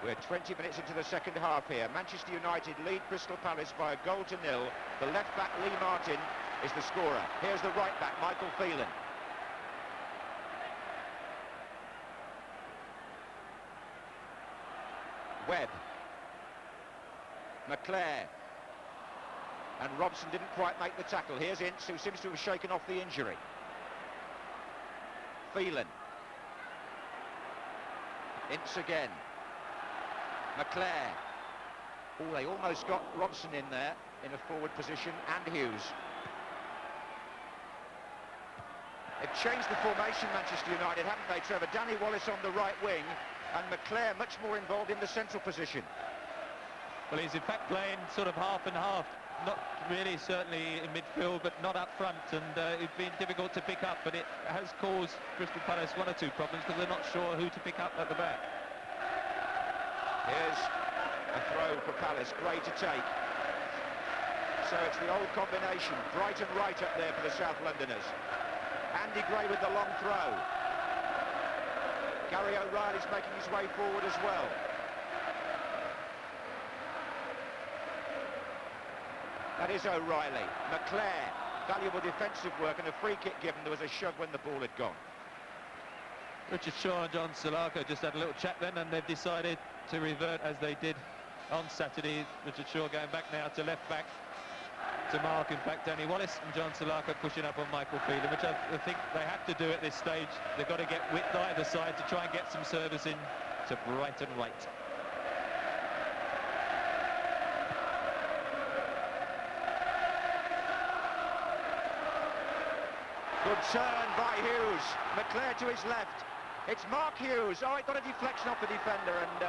We're 20 minutes into the second half here. Manchester United lead Crystal Palace by a goal to nil. The left back, Lee Martin, is the scorer. Here's the right back, Michael Phelan. Webb. McClair. And Robson didn't quite make the tackle. Here's Ince, who seems to have shaken off the injury. Phelan. Ince again. McClair. Oh, they almost got Robson in there in a forward position, and Hughes. They've changed the formation, Manchester United, haven't they, Trevor? Danny Wallace on the right wing, and McClair much more involved in the central position. Well, he's in fact playing sort of half and half. Not really, certainly in midfield, but not up front, and it's been difficult to pick up, but it has caused Crystal Palace one or two problems because they're not sure who to pick up at the back. Here's a throw for Palace, Gray to take. So it's the old combination, Bright and Wright up there for the South Londoners. Andy Gray with the long throw. Gary O'Reilly's making his way forward as well. That is O'Reilly. McClair, valuable defensive work, and a free kick given. There was a shove when the ball had gone. Richard Shaw and John Salako just had a little chat then, and they've decided to revert as they did on Saturday. Richard Shaw going back now to left back to mark, in fact, Danny Wallace, and John Salako pushing up on Michael Phelan, which I think they have to do at this stage. They've got to get width either side to try and get some service in to Bright and Wright. Good turn by Hughes. McClair to his left. It's Mark Hughes. Oh, it got a deflection off the defender, and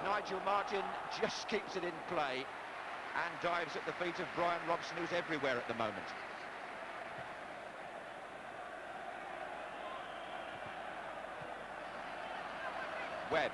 Nigel Martin just keeps it in play and dives at the feet of Brian Robson, who's everywhere at the moment. Webb.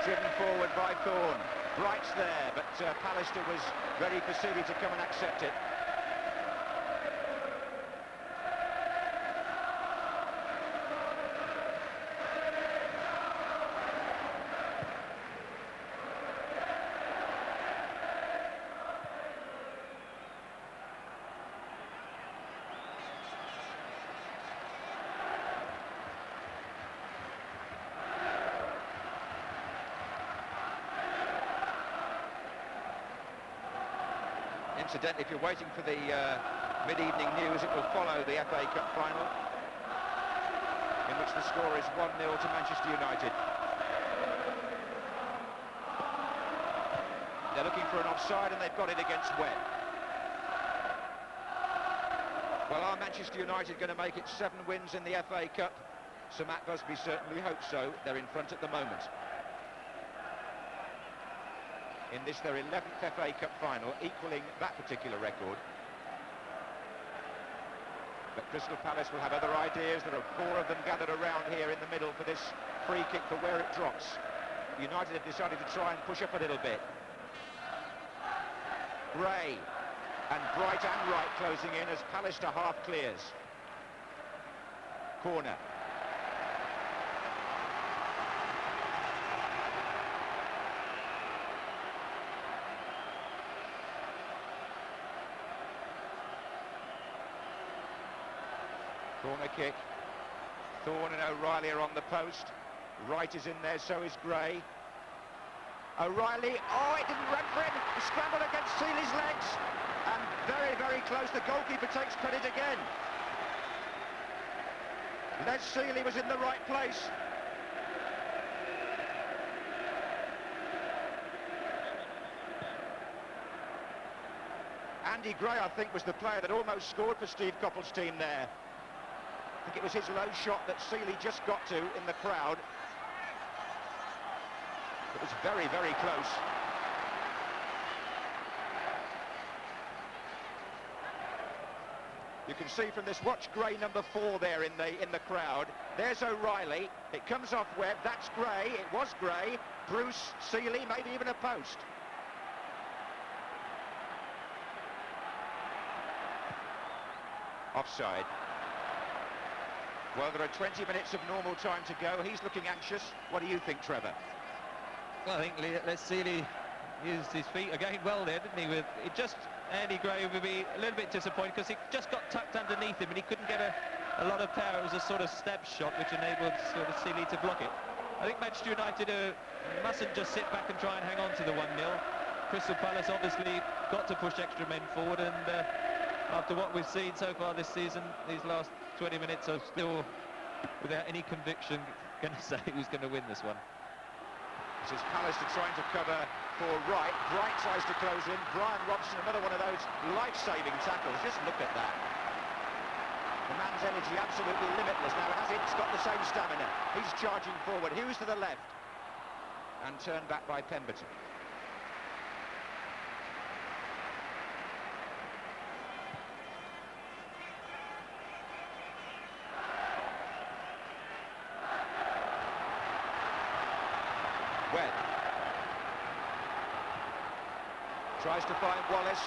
Driven forward by Thorne. Bright's there, but Pallister was ready for Seeley to come and accept it. Incidentally, if you're waiting for the mid-evening news, it will follow the FA Cup final, in which the score is 1-0 to Manchester United. They're looking for an offside, and they've got it against Webb. Well, are Manchester United going to make it 7 wins in the FA Cup? Sir Matt Busby certainly hopes so. They're in front at the moment. In this, their 11th FA Cup final, equaling that particular record. But Crystal Palace will have other ideas. There are 4 of them gathered around here in the middle for this free kick for where it drops. United have decided to try and push up a little bit. Gray and Bright and Wright closing in as Pallister half clears. Corner. Corner kick. Thorne and O'Reilly are on the post. Wright is in there, so is Gray. O'Reilly, oh, it didn't run for him. He scrambled against Seeley's legs. And very, very close. The goalkeeper takes credit again. Les Seeley was in the right place. Andy Gray, I think, was the player that almost scored for Steve Coppell's team there. I think it was his low shot that Seeley just got to in the crowd. It was very, very close. You can see from this, watch Gray number 4 there in the crowd. There's O'Reilly. It comes off Webb. That's Gray. It was Gray. Bruce, Seeley, maybe even a post. Offside. Well, there are 20 minutes of normal time to go. He's looking anxious. What do you think, Trevor? Well, I think Les Seeley used his feet again well there, didn't he? With it just, Andy Gray would be a little bit disappointed because he just got tucked underneath him and he couldn't get a lot of power. It was a sort of stab shot which enabled sort of Seeley to block it. I think Manchester United mustn't just sit back and try and hang on to the 1-0. Crystal Palace obviously got to push extra men forward, and after what we've seen so far this season, these last 20 minutes are still, without any conviction, going to say who's going to win this one. This is Pallister trying to cover for Wright. Bright tries to close in. Brian Robson, another one of those life-saving tackles. Just look at that. The man's energy absolutely limitless. Now, has Ince got the same stamina? He's charging forward. Hughes to the left. And turned back by Pemberton. Webb tries to find Wallace.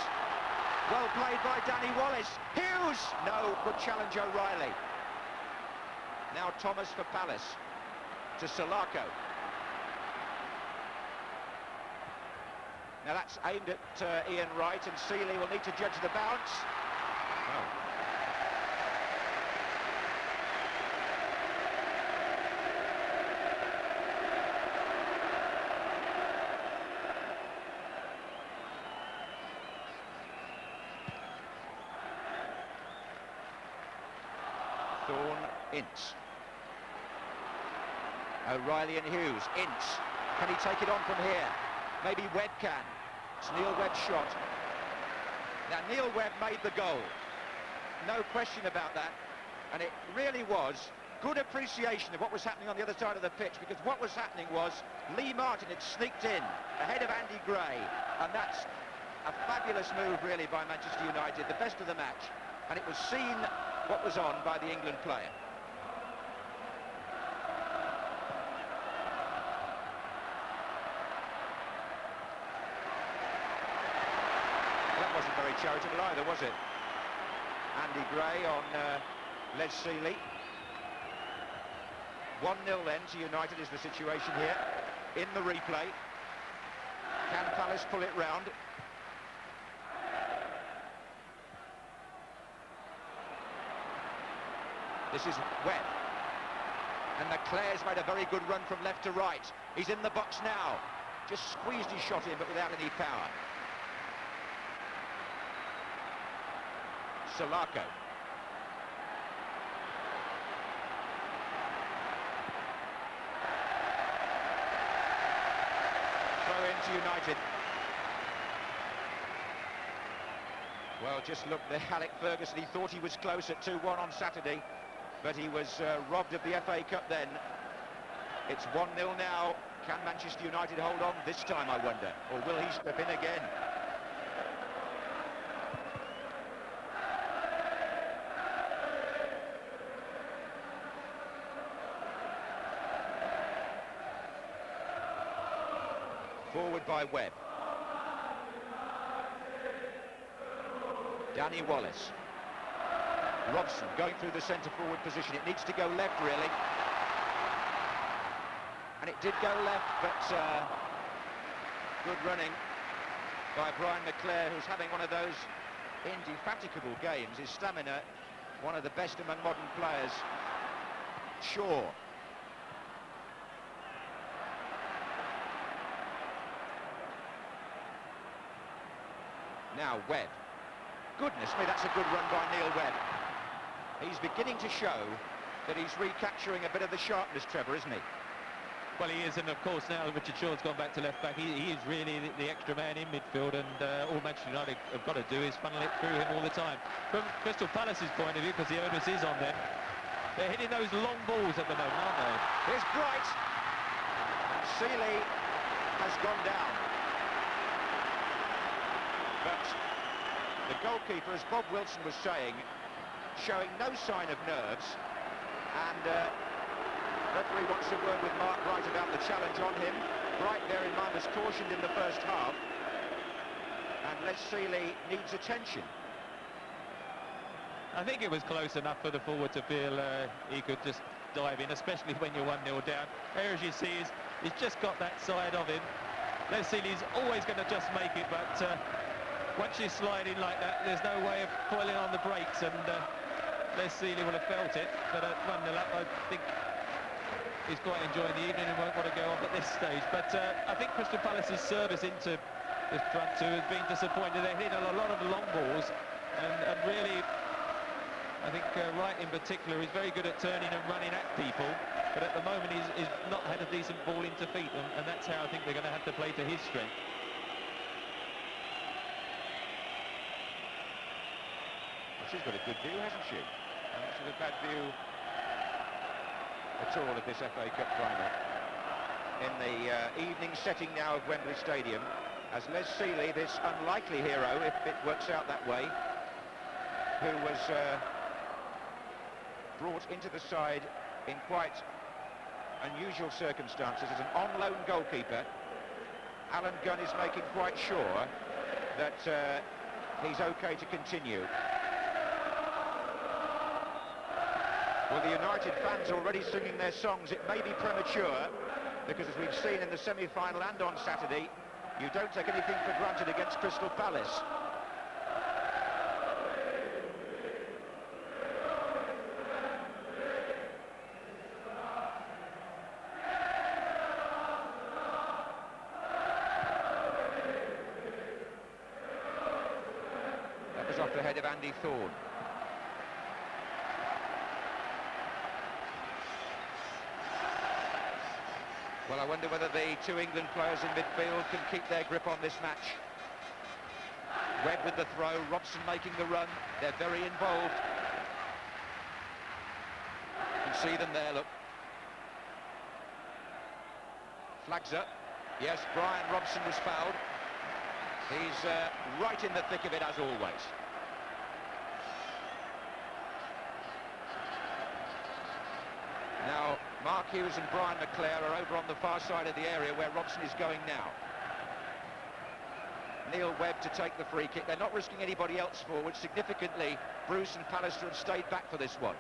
Well played by Danny Wallace. Hughes! No, good challenge O'Reilly. Now Thomas for Palace. To Salako. Now that's aimed at Ian Wright, and Seeley will need to judge the bounce. Oh. Thorne, Ince. O'Reilly and Hughes. Ince. Can he take it on from here? Maybe Webb can. It's Neil Webb's shot. Now, Neil Webb made the goal. No question about that. And it really was good appreciation of what was happening on the other side of the pitch, because what was happening was Lee Martin had sneaked in ahead of Andy Gray, and that's a fabulous move really by Manchester United, the best of the match, and it was seen what was on by the England player. That wasn't very charitable either, was it? Andy Gray on Les Sealey. 1-0 then to United is the situation here. In the replay. Can Palace pull it round? This is Webb. And Leclerc's made a very good run from left to right. He's in the box now. Just squeezed his shot in, but without any power. Salako. Throw into United. Well, just look there, Alec Ferguson. He thought he was close at 2-1 on Saturday, but he was robbed of the FA Cup then. It's 1-0 now. Can Manchester United hold on this time, I wonder? Or will he step in again? Forward by Webb. Danny Wallace. Robson going through the centre forward position. It needs to go left really. And it did go left, but good running by Brian Leclerc, who's having one of those indefatigable games. His stamina, one of the best among modern players. Shaw. Now Webb. Goodness me, that's a good run by Neil Webb. He's beginning to show that he's recapturing a bit of the sharpness, Trevor, isn't he? Well, he is, and of course now Richard Shaw's gone back to left back. He is really the extra man in midfield, and all Manchester United have got to do is funnel it through him all the time. From Crystal Palace's point of view, because the onus is on them, they're hitting those long balls at the moment, aren't they? Here's Bright. And Sealey has gone down. But the goalkeeper, as Bob Wilson was saying, showing no sign of nerves, and referee wants a word with Mark Bright about the challenge on him. Bright, bear in mind, was cautioned in the first half, and Les Sealey needs attention. I think it was close enough for the forward to feel he could just dive in, especially when you're 1-0 down. There, as you see, he's just got that side of him. Les Sealey's always going to just make it, but once you slide in like that, there's no way of pulling on the brakes, and Les Sealey will have felt it. But at 1-0 up, I think he's quite enjoying the evening and won't want to go off at this stage. But I think Crystal Palace's service into the front two has been disappointing. They're hitting a lot of long balls, and really, I think Wright in particular is very good at turning and running at people, but at the moment he's not had a decent ball into feet, and that's how I think they're going to have to play to his strength. She's got a good view, hasn't she? She's a bad view at all of this FA Cup final. In the evening setting now of Wembley Stadium, as Les Sealey, this unlikely hero, if it works out that way, who was brought into the side in quite unusual circumstances as an on-loan goalkeeper. Alan Gunn is making quite sure that he's okay to continue. Well, the United fans are already singing their songs. It may be premature, because as we've seen in the semi-final and on Saturday, you don't take anything for granted against Crystal Palace. That was off the head of Andy Thorne. Well, I wonder whether the two England players in midfield can keep their grip on this match. Webb with the throw, Robson making the run. They're very involved. And see them there, look. Flags up. Yes, Brian Robson was fouled. He's right in the thick of it, as always. Now, Mark Hughes and Brian McClare are over on the far side of the area where Robson is going now. Neil Webb to take the free kick. They're not risking anybody else forward. Significantly, Bruce and Pallister have stayed back for this one.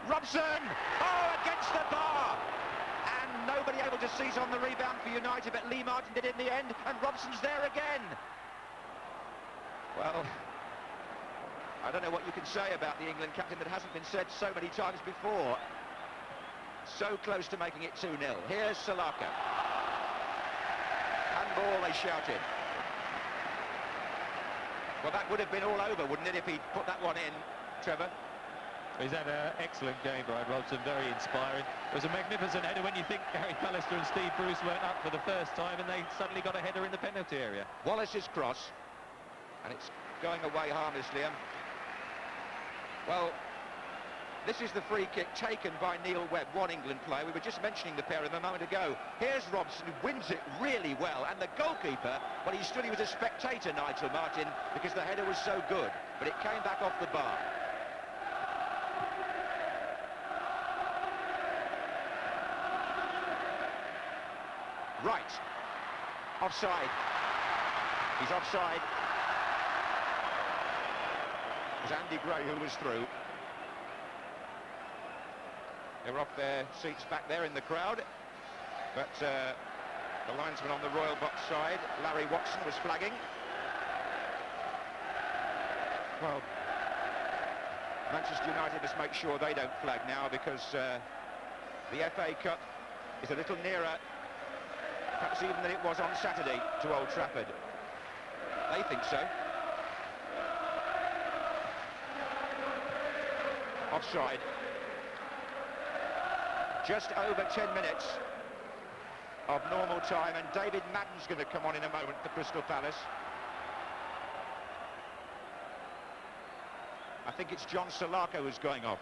Robson! Oh, against the bar! And nobody able to seize on the rebound for United, but Lee Martin did in the end, and Robson's there again. Well, I don't know what you can say about the England captain that hasn't been said so many times before. So close to making it 2-0. Here's Salaka. Handball, they shouted. Well, that would have been all over, wouldn't it, if he'd put that one in, Trevor? He's had an excellent game, Brian Robson, very inspiring. It was a magnificent header when you think Gary Pallister and Steve Bruce weren't up for the first time and they suddenly got a header in the penalty area. Wallace's cross, and it's going away harmlessly. Well, this is the free kick taken by Neil Webb, one England player. We were just mentioning the pair of them a moment ago. Here's Robson, who wins it really well, and the goalkeeper, well, he stood, he was a spectator, Nigel Martin, because the header was so good, but it came back off the bar. Right, offside. He's offside. It was Andy Gray who was through. They were off their seats back there in the crowd, but the linesman on the Royal Box side, Larry Watson, was flagging. Well, Manchester United must make sure they don't flag now, because the FA Cup is a little nearer, perhaps even than it was on Saturday, to Old Trafford. They think so. Offside. Just over 10 minutes of normal time, and David Madden's going to come on in a moment for Crystal Palace. I think it's John Salako who's going off.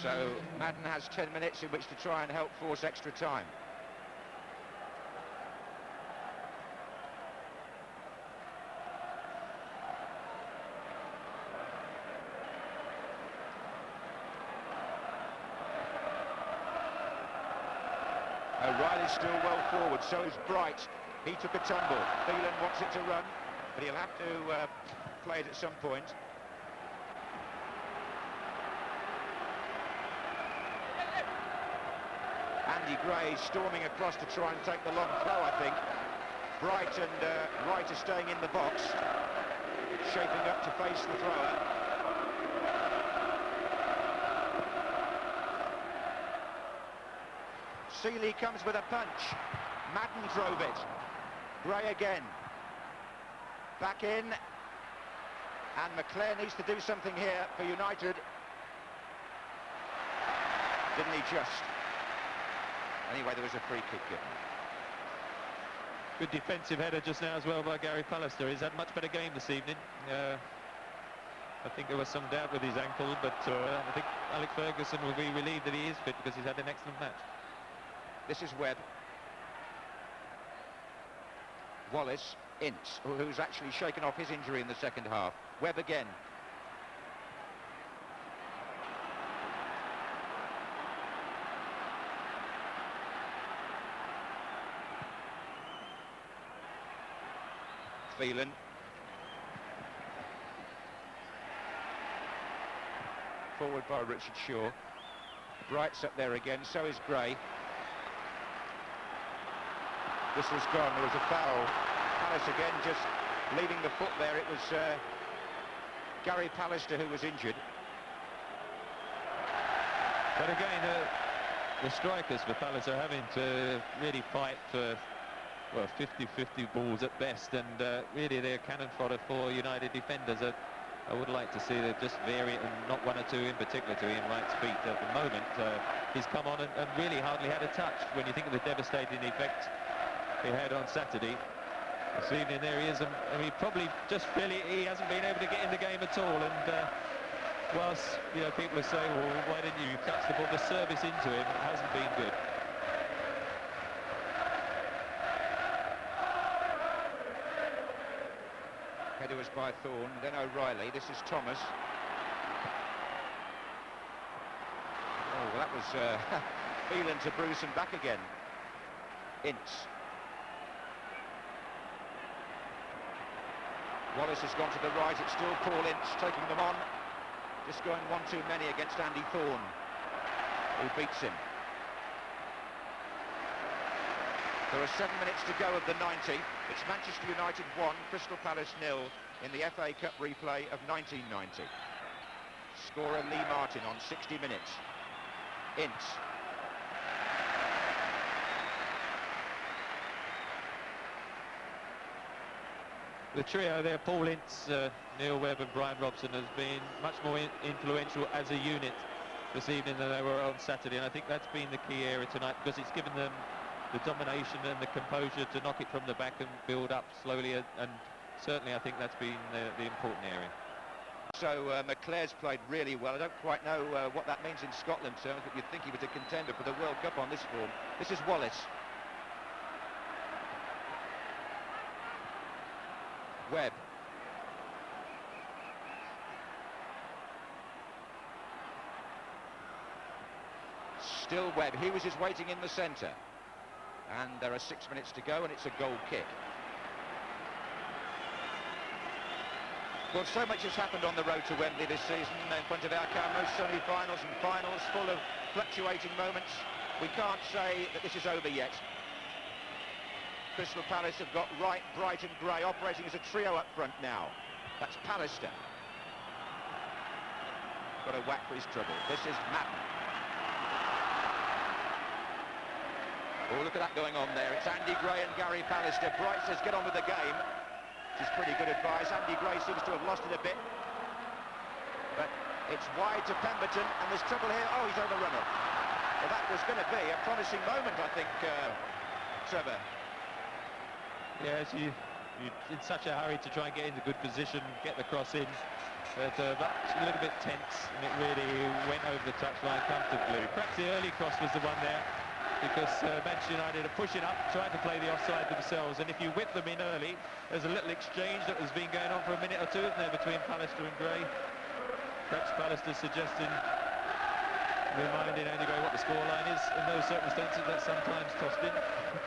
So Madden has 10 minutes in which to try and help force extra time. O'Reilly's still well forward, so is Bright. He took a tumble. Phelan wants it to run, but he'll have to play it at some point. Andy Gray storming across to try and take the long throw, I think. Bright and Wright are staying in the box, shaping up to face the thrower. Seeley comes with a punch. Madden drove it. Gray again. Back in. And McClare needs to do something here for United. Didn't he just? Anyway, there was a free kick given. Good defensive header just now as well by Gary Pallister. He's had a much better game this evening. I think there was some doubt with his ankle, but I think Alex Ferguson will be relieved that he is fit because he's had an excellent match. This is Webb. Wallace, Ince, who's actually shaken off his injury in the second half. Webb again. Phelan. Forward by Richard Shaw. Bright's up there again, so is Gray. This was gone, there was a foul. Palace again just leaving the foot there. It was Gary Pallister who was injured. But again, The strikers for Palace are having to really fight for, well, 50-50 balls at best, and really they're cannon fodder for United defenders. I would like to see them just vary it, and not one or two in particular to Ian Wright's feet at the moment. He's come on and really hardly had a touch when you think of the devastating effect he had on Saturday. This evening there he is, and he probably just really, he hasn't been able to get in the game at all. And whilst, you know, people are saying, well, why didn't you touch the ball? The service into him hasn't been good. Header was by Thorne, then O'Reilly. This is Thomas. Oh, well, that was Phelan to Bruce and back again. Ince. Wallace has gone to the right. It's still Paul Ince taking them on. Just going one too many against Andy Thorne, who beats him. There are 7 minutes to go of the 90. It's Manchester United 1, Crystal Palace 0 in the FA Cup replay of 1990. Scorer Lee Martin on 60 minutes. Ince. The trio there, Paul Ince, Neil Webb and Brian Robson, has been much more influential as a unit this evening than they were on Saturday, and I think that's been the key area tonight, because it's given them the domination and the composure to knock it from the back and build up slowly, and certainly I think that's been the important area. So McClare's played really well. I don't quite know what that means in Scotland terms, but you'd think he was a contender for the World Cup on this form. This is Wallace. Webb. Still Webb. He was just waiting in the centre. And there are 6 minutes to go, and it's a goal kick. Well, so much has happened on the road to Wembley this season in front of our cameras, semi-finals and finals, full of fluctuating moments. We can't say that this is over yet. Crystal Palace have got Wright, Bright and Gray operating as a trio up front now. That's Pallister. Got a whack for his trouble. This is Madden. Oh, look at that going on there. It's Andy Gray and Gary Pallister. Bright says get on with the game, which is pretty good advice. Andy Gray seems to have lost it a bit. But it's wide to Pemberton, and there's trouble here. Oh, he's overrun it. Well, that was going to be a promising moment, I think, Trevor. Yes, you're in such a hurry to try and get into good position, get the cross in, but a little bit tense, and it really went over the touchline comfortably. Perhaps the early cross was the one there, because Manchester United are pushing up, trying to play the offside themselves, and if you whip them in early, there's a little exchange that has been going on for a minute or two, isn't there, between Pallister and Gray. Perhaps Pallister suggesting, reminding Andy Gray what the scoreline is. In those circumstances, that's sometimes tossed in.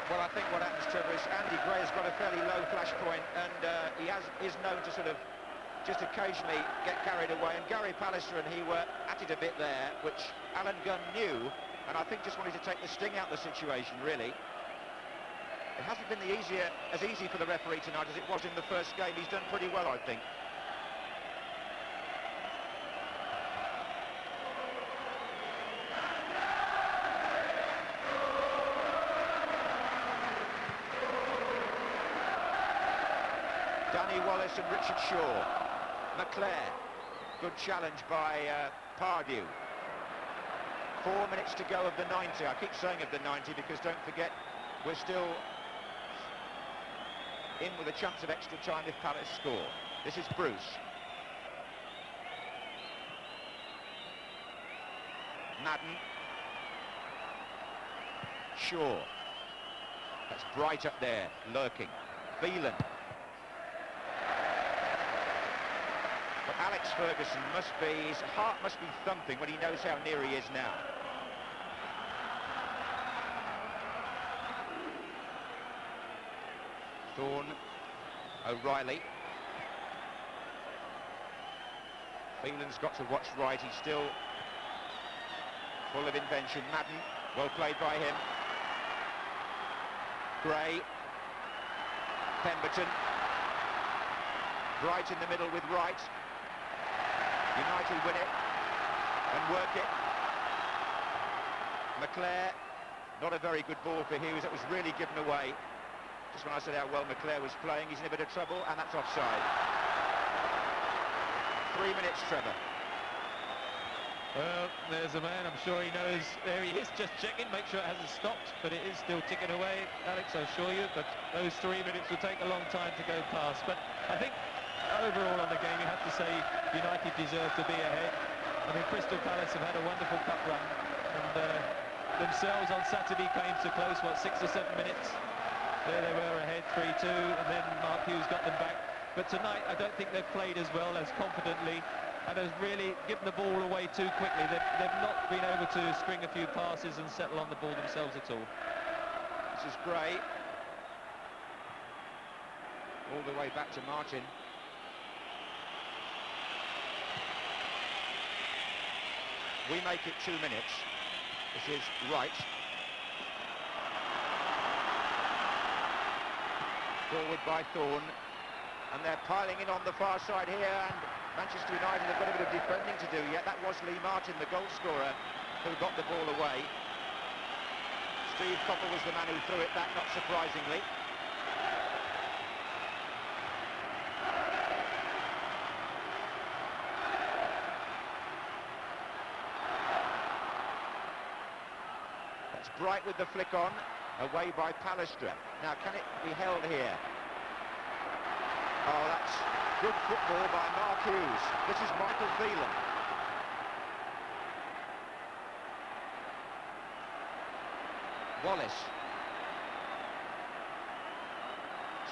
Well, I think what happens, Trevor, is Andy Gray has got a fairly low flash point, and he is known to sort of just occasionally get carried away, and Gary Pallister and he were at it a bit there, which Alan Gunn knew, and I think just wanted to take the sting out of the situation, really. It hasn't been as easy for the referee tonight as it was in the first game. He's done pretty well, I think. Danny Wallace and Richard Shaw. McClare. Good challenge by Pardew. 4 minutes to go of the 90. I keep saying of the 90 because don't forget we're still in with a chance of extra time if Palace score. This is Bruce. Madden. Shaw. That's Bright up there, lurking. Phelan. But Alex Ferguson his heart must be thumping when he knows how near he is now. Thorne, O'Reilly. Phelan's got to watch right, he's still full of invention. Madden, well played by him. Gray. Pemberton. Bright in the middle with Wright. United win it and work it. McClair, not a very good ball for Hughes. That was really given away. Just when I said how well McClair was playing, he's in a bit of trouble, and that's offside. 3 minutes, Trevor. Well, there's a man, I'm sure he knows. There he is, just checking, make sure it hasn't stopped, but it is still ticking away, Alex, I assure you. But those 3 minutes will take a long time to go past. But I think overall on the game, you have to say United deserve to be ahead. I mean, Crystal Palace have had a wonderful cup run, and themselves on Saturday came so close, what, 6 or 7 minutes? There they were ahead 3-2, and then Mark Hughes got them back. But tonight, I don't think they've played as well, as confidently, and has really given the ball away too quickly. They've not been able to string a few passes and settle on the ball themselves at all. This is Gray. All the way back to Martin. We make it 2 minutes. This is Wright. Forward by Thorne. And they're piling in on the far side here, and Manchester United have got a bit of defending to do yet. That was Lee Martin, the goal scorer, who got the ball away. Steve Coppell was the man who threw it back, not surprisingly. That's Bright with the flick on, away by Pallister. Now, can it be held here? Oh, that's good football by Mark Hughes. This is Michael Phelan. Wallace.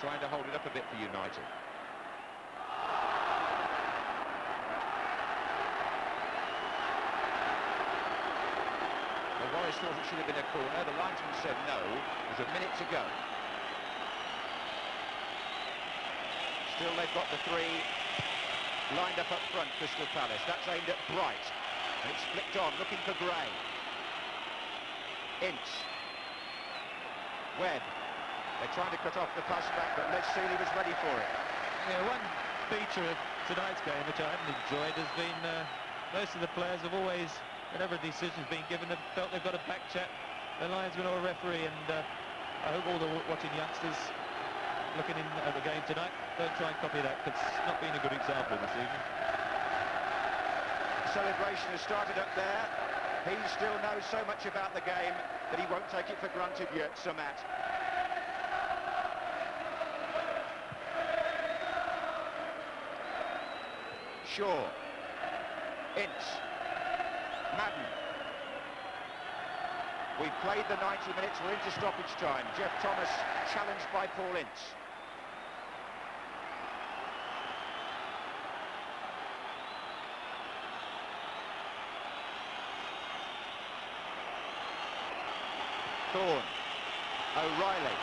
Trying to hold it up a bit for United. Well, Wallace thought it should have been a corner. The linesman said no. There's a minute to go. Still, they've got the three lined up front, Crystal Palace. That's aimed at Bright. And it's flicked on, looking for Gray. Ince. Webb. They're trying to cut off the pass back, but Les Sealey was ready for it. Yeah, one feature of tonight's game, which I haven't enjoyed, has been most of the players have always, whenever a decision's been given, have felt they've got a back chat, the linesman or a referee, and I hope all the watching youngsters looking in at the game tonight don't try and copy that, because it's not been a good example this evening. The celebration has started up there. He still knows so much about the game that he won't take it for granted yet, Sir Matt. Shaw. Ince. Madden. We've played the 90 minutes, we're into stoppage time. Jeff Thomas challenged by Paul Ince. Thorne. O'Reilly.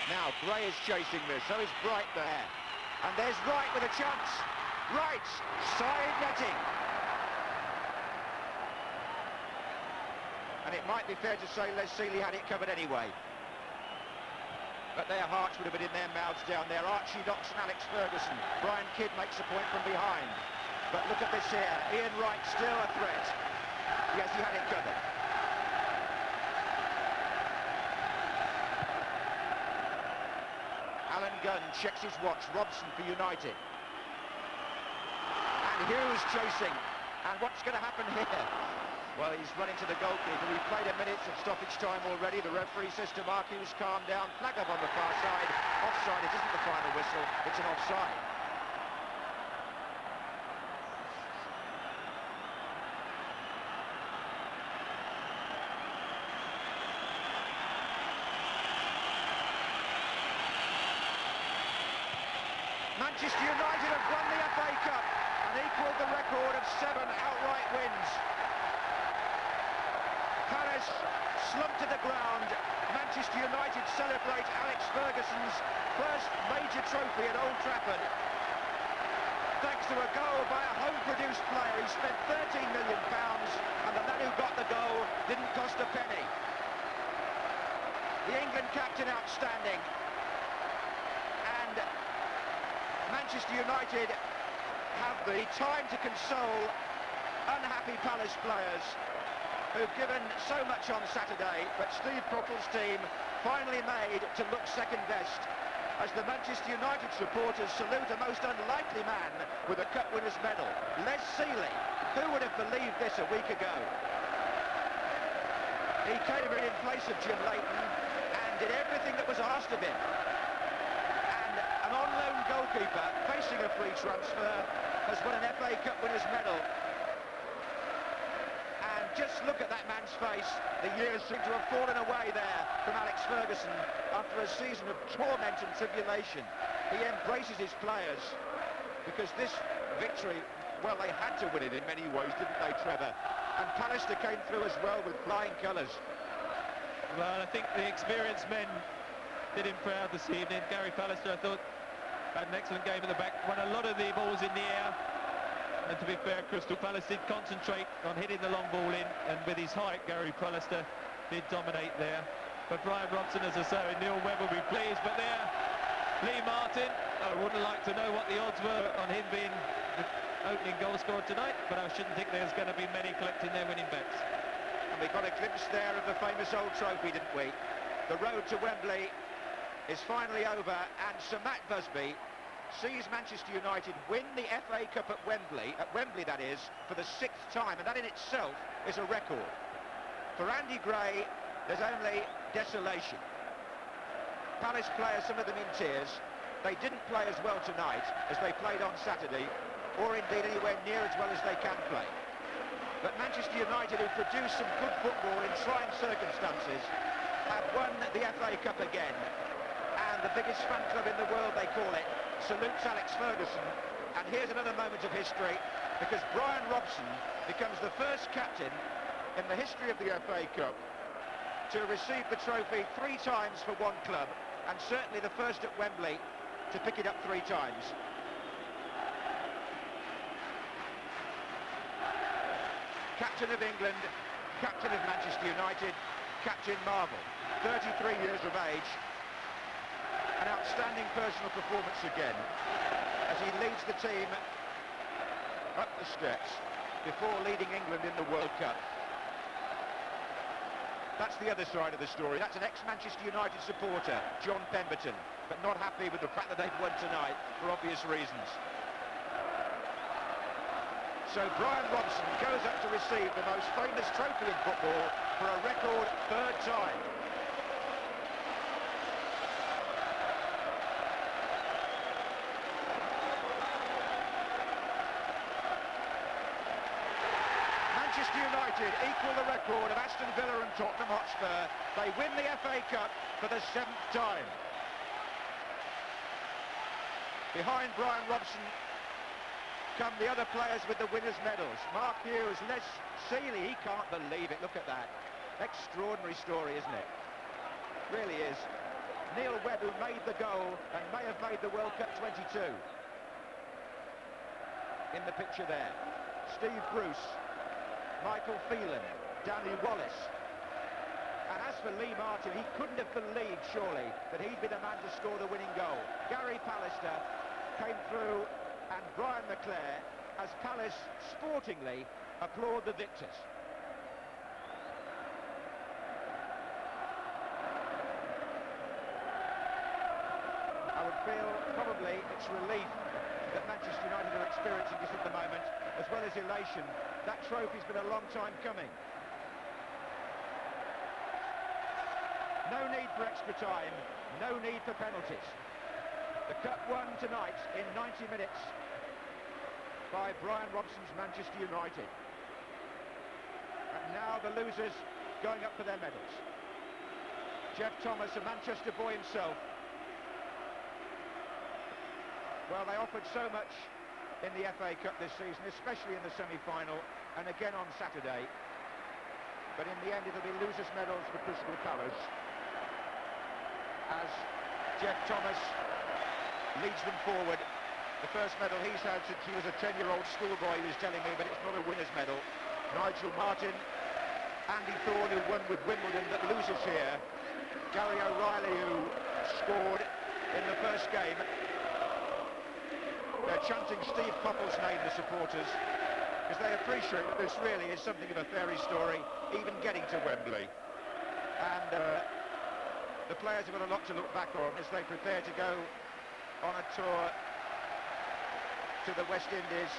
Now Gray is chasing this, so is Bright there. And there's Wright with a chance. Wright, side netting. And it might be fair to say Les Sealey had it covered anyway. But their hearts would have been in their mouths down there. Archie Knox and Alex Ferguson. Brian Kidd makes a point from behind. But look at this here. Ian Wright still a threat. Yes, he had it covered. Alan Gunn checks his watch. Robson for United. And Hughes chasing. And what's going to happen here? Well, he's running to the goalkeeper. We've played a minute of stoppage time already. The referee says to Mark Hughes, calm down. Flag up on the far side. Offside. It isn't the final whistle. It's an offside. Manchester United have won the FA Cup and equalled the record of 7 outright wins. Palace slumped to the ground. Manchester United celebrate Alex Ferguson's first major trophy at Old Trafford. Thanks to a goal by a home-produced player. He spent £13 million and the man who got the goal didn't cost a penny. The England captain outstanding. And Manchester United have the time to console unhappy Palace players who've given so much on Saturday, but Steve Coppell's team finally made to look second best as the Manchester United supporters salute a most unlikely man with a Cup Winners' Medal. Les Sealey. Who would have believed this a week ago? He came in place of Jim Leighton and did everything that was asked of him. And an on-loan goalkeeper facing a free transfer has won an FA Cup Winners' Medal. And just look at that man's face. The years seem to have fallen away there from Alex Ferguson after a season of torment and tribulation. He embraces his players because this victory, well, they had to win it in many ways, didn't they, Trevor? And Pallister came through as well with flying colours. Well, I think the experienced men did him proud this evening. Gary Pallister, I thought, had an excellent game at the back, won a lot of the balls in the air. And to be fair, Crystal Palace did concentrate on hitting the long ball in, and with his height, Gary Pallister did dominate there. But Brian Robson, as I say, Neil Webb will be pleased. But there, Lee Martin, I wouldn't like to know what the odds were on him being the opening goal scorer tonight, but I shouldn't think there's going to be many collecting their winning bets. And we got a glimpse there of the famous old trophy, didn't we? The road to Wembley is finally over, and Sir Matt Busby sees Manchester United win the FA Cup at Wembley that is, for the 6th time, and that in itself is a record. For Andy Gray, there's only desolation. Palace players, some of them in tears. They didn't play as well tonight as they played on Saturday, or indeed anywhere near as well as they can play. But Manchester United, who produced some good football in trying circumstances, have won the FA Cup again. And the biggest fan club in the world, they call it, salutes Alex Ferguson. And here's another moment of history, because Brian Robson becomes the first captain in the history of the FA Cup to receive the trophy 3 times for one club, and certainly the first at Wembley to pick it up 3 times. Captain of England, captain of Manchester United, Captain Marvel, 33 years of age. An outstanding personal performance again as he leads the team up the steps before leading England in the World Cup. That's the other side of the story. That's an ex-Manchester United supporter, John Pemberton, but not happy with the fact that they've won tonight for obvious reasons. So Brian Robson goes up to receive the most famous trophy in football for a record 3rd time. Manchester United equal the record of Aston Villa and Tottenham Hotspur. They win the FA Cup for the 7th time. Behind Brian Robson come the other players with the winners' medals. Mark Hughes, Les Sealey, he can't believe it. Look at that. Extraordinary story, isn't it? Really is. Neil Webb, who made the goal and may have made the World Cup 22. In the picture there. Steve Bruce, Michael Phelan, Danny Wallace. And as for Lee Martin, he couldn't have believed, surely, that he'd be the man to score the winning goal. Gary Pallister came through, and Brian McClare, as Palace sportingly applaud the victors. I would feel probably it's relief that Manchester United are experiencing this at the moment, as well as elation. That trophy's been a long time coming. No need for extra time, no need for penalties. The Cup won tonight in 90 minutes by Brian Robson's Manchester United. And now the losers going up for their medals. Jeff Thomas, a Manchester boy himself. Well, they offered so much in the FA Cup this season, especially in the semi-final, and again on Saturday. But in the end, it'll be losers' medals for Crystal Palace, as Jeff Thomas leads them forward. The first medal he's had since he was a 10-year-old schoolboy, he was telling me, but it's not a winner's medal. Nigel Martin, Andy Thorne, who won with Wimbledon, that loses here. Gary O'Reilly, who scored in the first game. They're chanting Steve Coppell's name, the supporters. because they appreciate that this really is something of a fairy story, even getting to Wembley. And the players have got a lot to look back on as they prepare to go on a tour to the West Indies.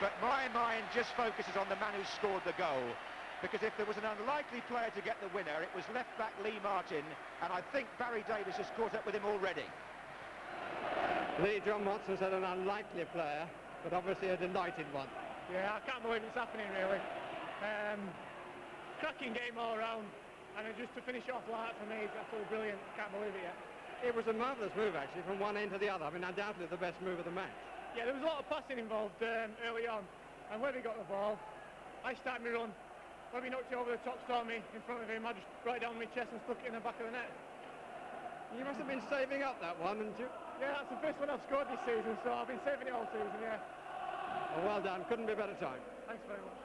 But my mind just focuses on the man who scored the goal, because if there was an unlikely player to get the winner, it was left-back Lee Martin, and I think Barry Davies has caught up with him already. John Watson said an unlikely player, but obviously a delighted one. Yeah, I can't believe it's happening, really. Cracking game all round, and just to finish off like that for me is absolutely brilliant. Can't believe it yet. It was a marvellous move, actually, from one end to the other. I mean, undoubtedly the best move of the match. Yeah, there was a lot of passing involved early on, and when he got the ball, I started my run. When he knocked it over the top, saw me in front of him, I just right down my chest and stuck it in the back of the net. You must have been saving up that one, didn't you? Yeah, that's the first one I've scored this season, so I've been saving it all season, yeah. Well, well done. Couldn't be a better time. Thanks very much.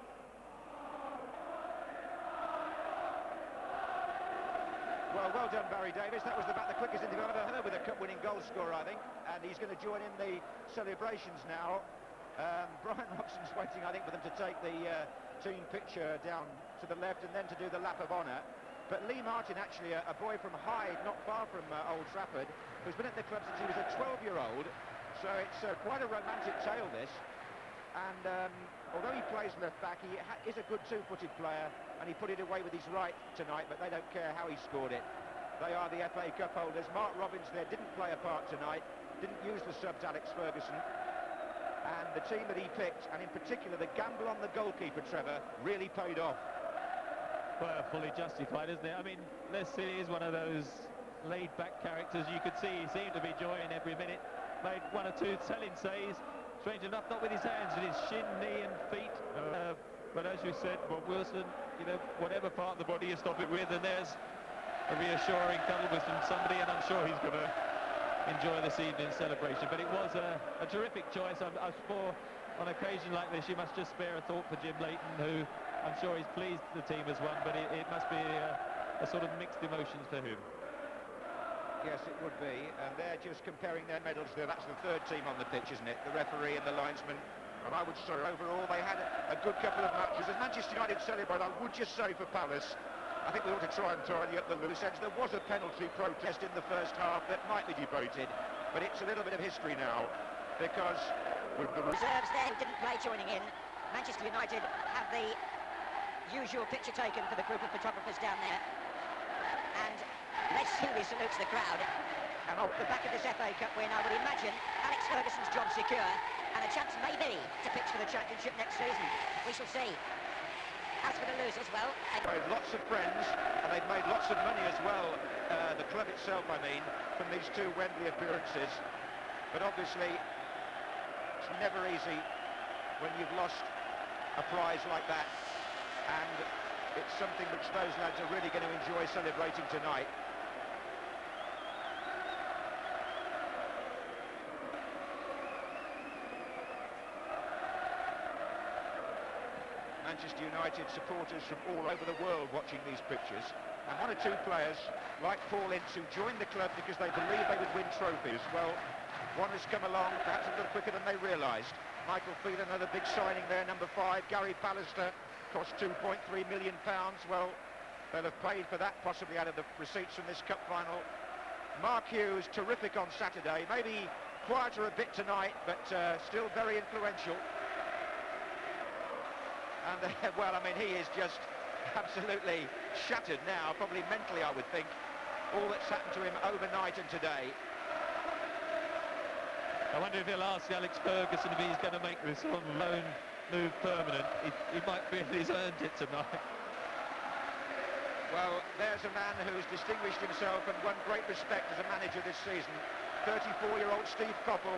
Well done, Barry Davies. That was about the quickest interview I've ever heard with a cup-winning goal scorer, I think. And he's going to join in the celebrations now. Brian Robson's waiting, I think, for them to take the team picture down to the left and then to do the lap of honour. But Lee Martin, actually, a boy from Hyde, not far from Old Trafford, who's been at the club since he was a 12-year-old. So it's quite a romantic tale, this. And although he plays left-back, he is a good two-footed player, and he put it away with his right tonight, but they don't care how he scored it. They are the FA Cup holders. Mark Robins there didn't play a part tonight, didn't use the subs Alex Ferguson. And the team that he picked, and in particular the gamble on the goalkeeper, Trevor, really paid off. Well, fully justified, isn't it? I mean, Les City is one of those laid-back characters. You could see he seemed to be enjoying every minute. Made one or two telling saves. Strange enough, not with his hands, with his shin, knee and feet. But as you said, Bob Wilson, you know, whatever part of the body you stop it with, and there's a reassuring cuddle from somebody, and I'm sure he's going to enjoy this evening's celebration. But it was a terrific choice. I swore on occasion like this, you must just spare a thought for Jim Leighton, who I'm sure he's pleased the team has won, but it must be a sort of mixed emotions for him. Yes, it would be, and they're just comparing their medals there. That's the third team on the pitch, isn't it? The referee and the linesman. And I would say overall they had a good couple of matches. As Manchester United celebrate, I would just say for Palace, I think we ought to try and tidy up the loose ends. There was a penalty protest in the first half that might be debated, but it's a little bit of history now, because with the reserves there who didn't play joining in, Manchester United have the usual picture taken for the group of photographers down there, and Les Seeley salutes the crowd. And off the back of this FA Cup win, I would imagine Alex Ferguson's job secure, and a chance maybe to pitch for the championship next season. We shall see. As for the losers, well, they've made lots of friends, and they've made lots of money as well, the club itself, I mean, from these two Wembley appearances. But obviously, it's never easy when you've lost a prize like that, and it's something which those lads are really going to enjoy celebrating tonight. Manchester United supporters from all over the world watching these pictures, and one or two players like Paul Ince who joined the club because they believed they would win trophies. Well, one has come along perhaps a little quicker than they realised. Michael Phelan, another big signing there, number 5. Gary Pallister cost £2.3 million. Well, they'll have paid for that possibly out of the receipts from this cup final. Mark Hughes, terrific on Saturday, maybe quieter a bit tonight, but still very influential. And, well, I mean, he is just absolutely shattered now, probably mentally, I would think, all that's happened to him overnight and today. I wonder if he'll ask Alex Ferguson if he's going to make this on loan move permanent. He might feel he's earned it tonight. Well, there's a man who's distinguished himself and won great respect as a manager this season. 34-year-old Steve Coppell.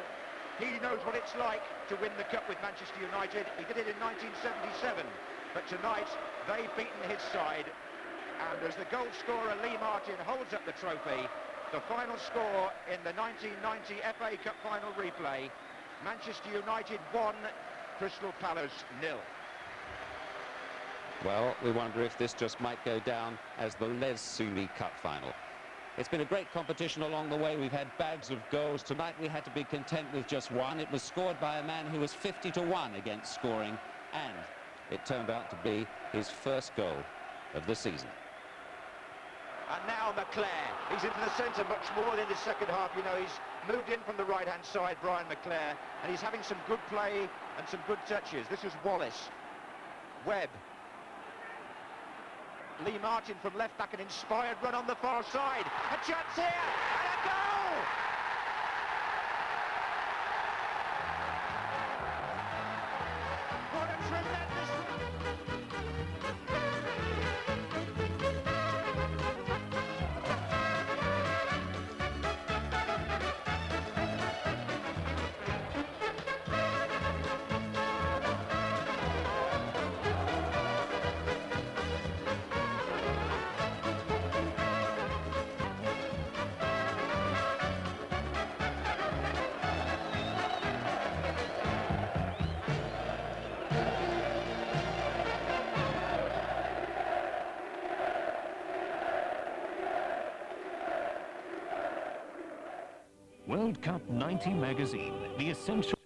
He knows what it's like to win the cup with Manchester United. He did it in 1977, but tonight they've beaten his side. And as the goal scorer Lee Martin holds up the trophy, the final score in the 1990 FA Cup final replay, Manchester United 1, Crystal Palace 0. Well, we wonder if this just might go down as the Les Seeley Cup final. It's been a great competition along the way. We've had bags of goals. Tonight we had to be content with just one. It was scored by a man who was 50-1 against scoring, and it turned out to be his first goal of the season. And now McClair, he's into the centre much more than the second half. You know, he's moved in from the right-hand side, Brian McClair, and he's having some good play and some good touches. This is Wallace. Webb. Lee Martin from left back, an inspired run on the far side. A chance here, and a goal! What a tremendous... World Cup 90 magazine, the essential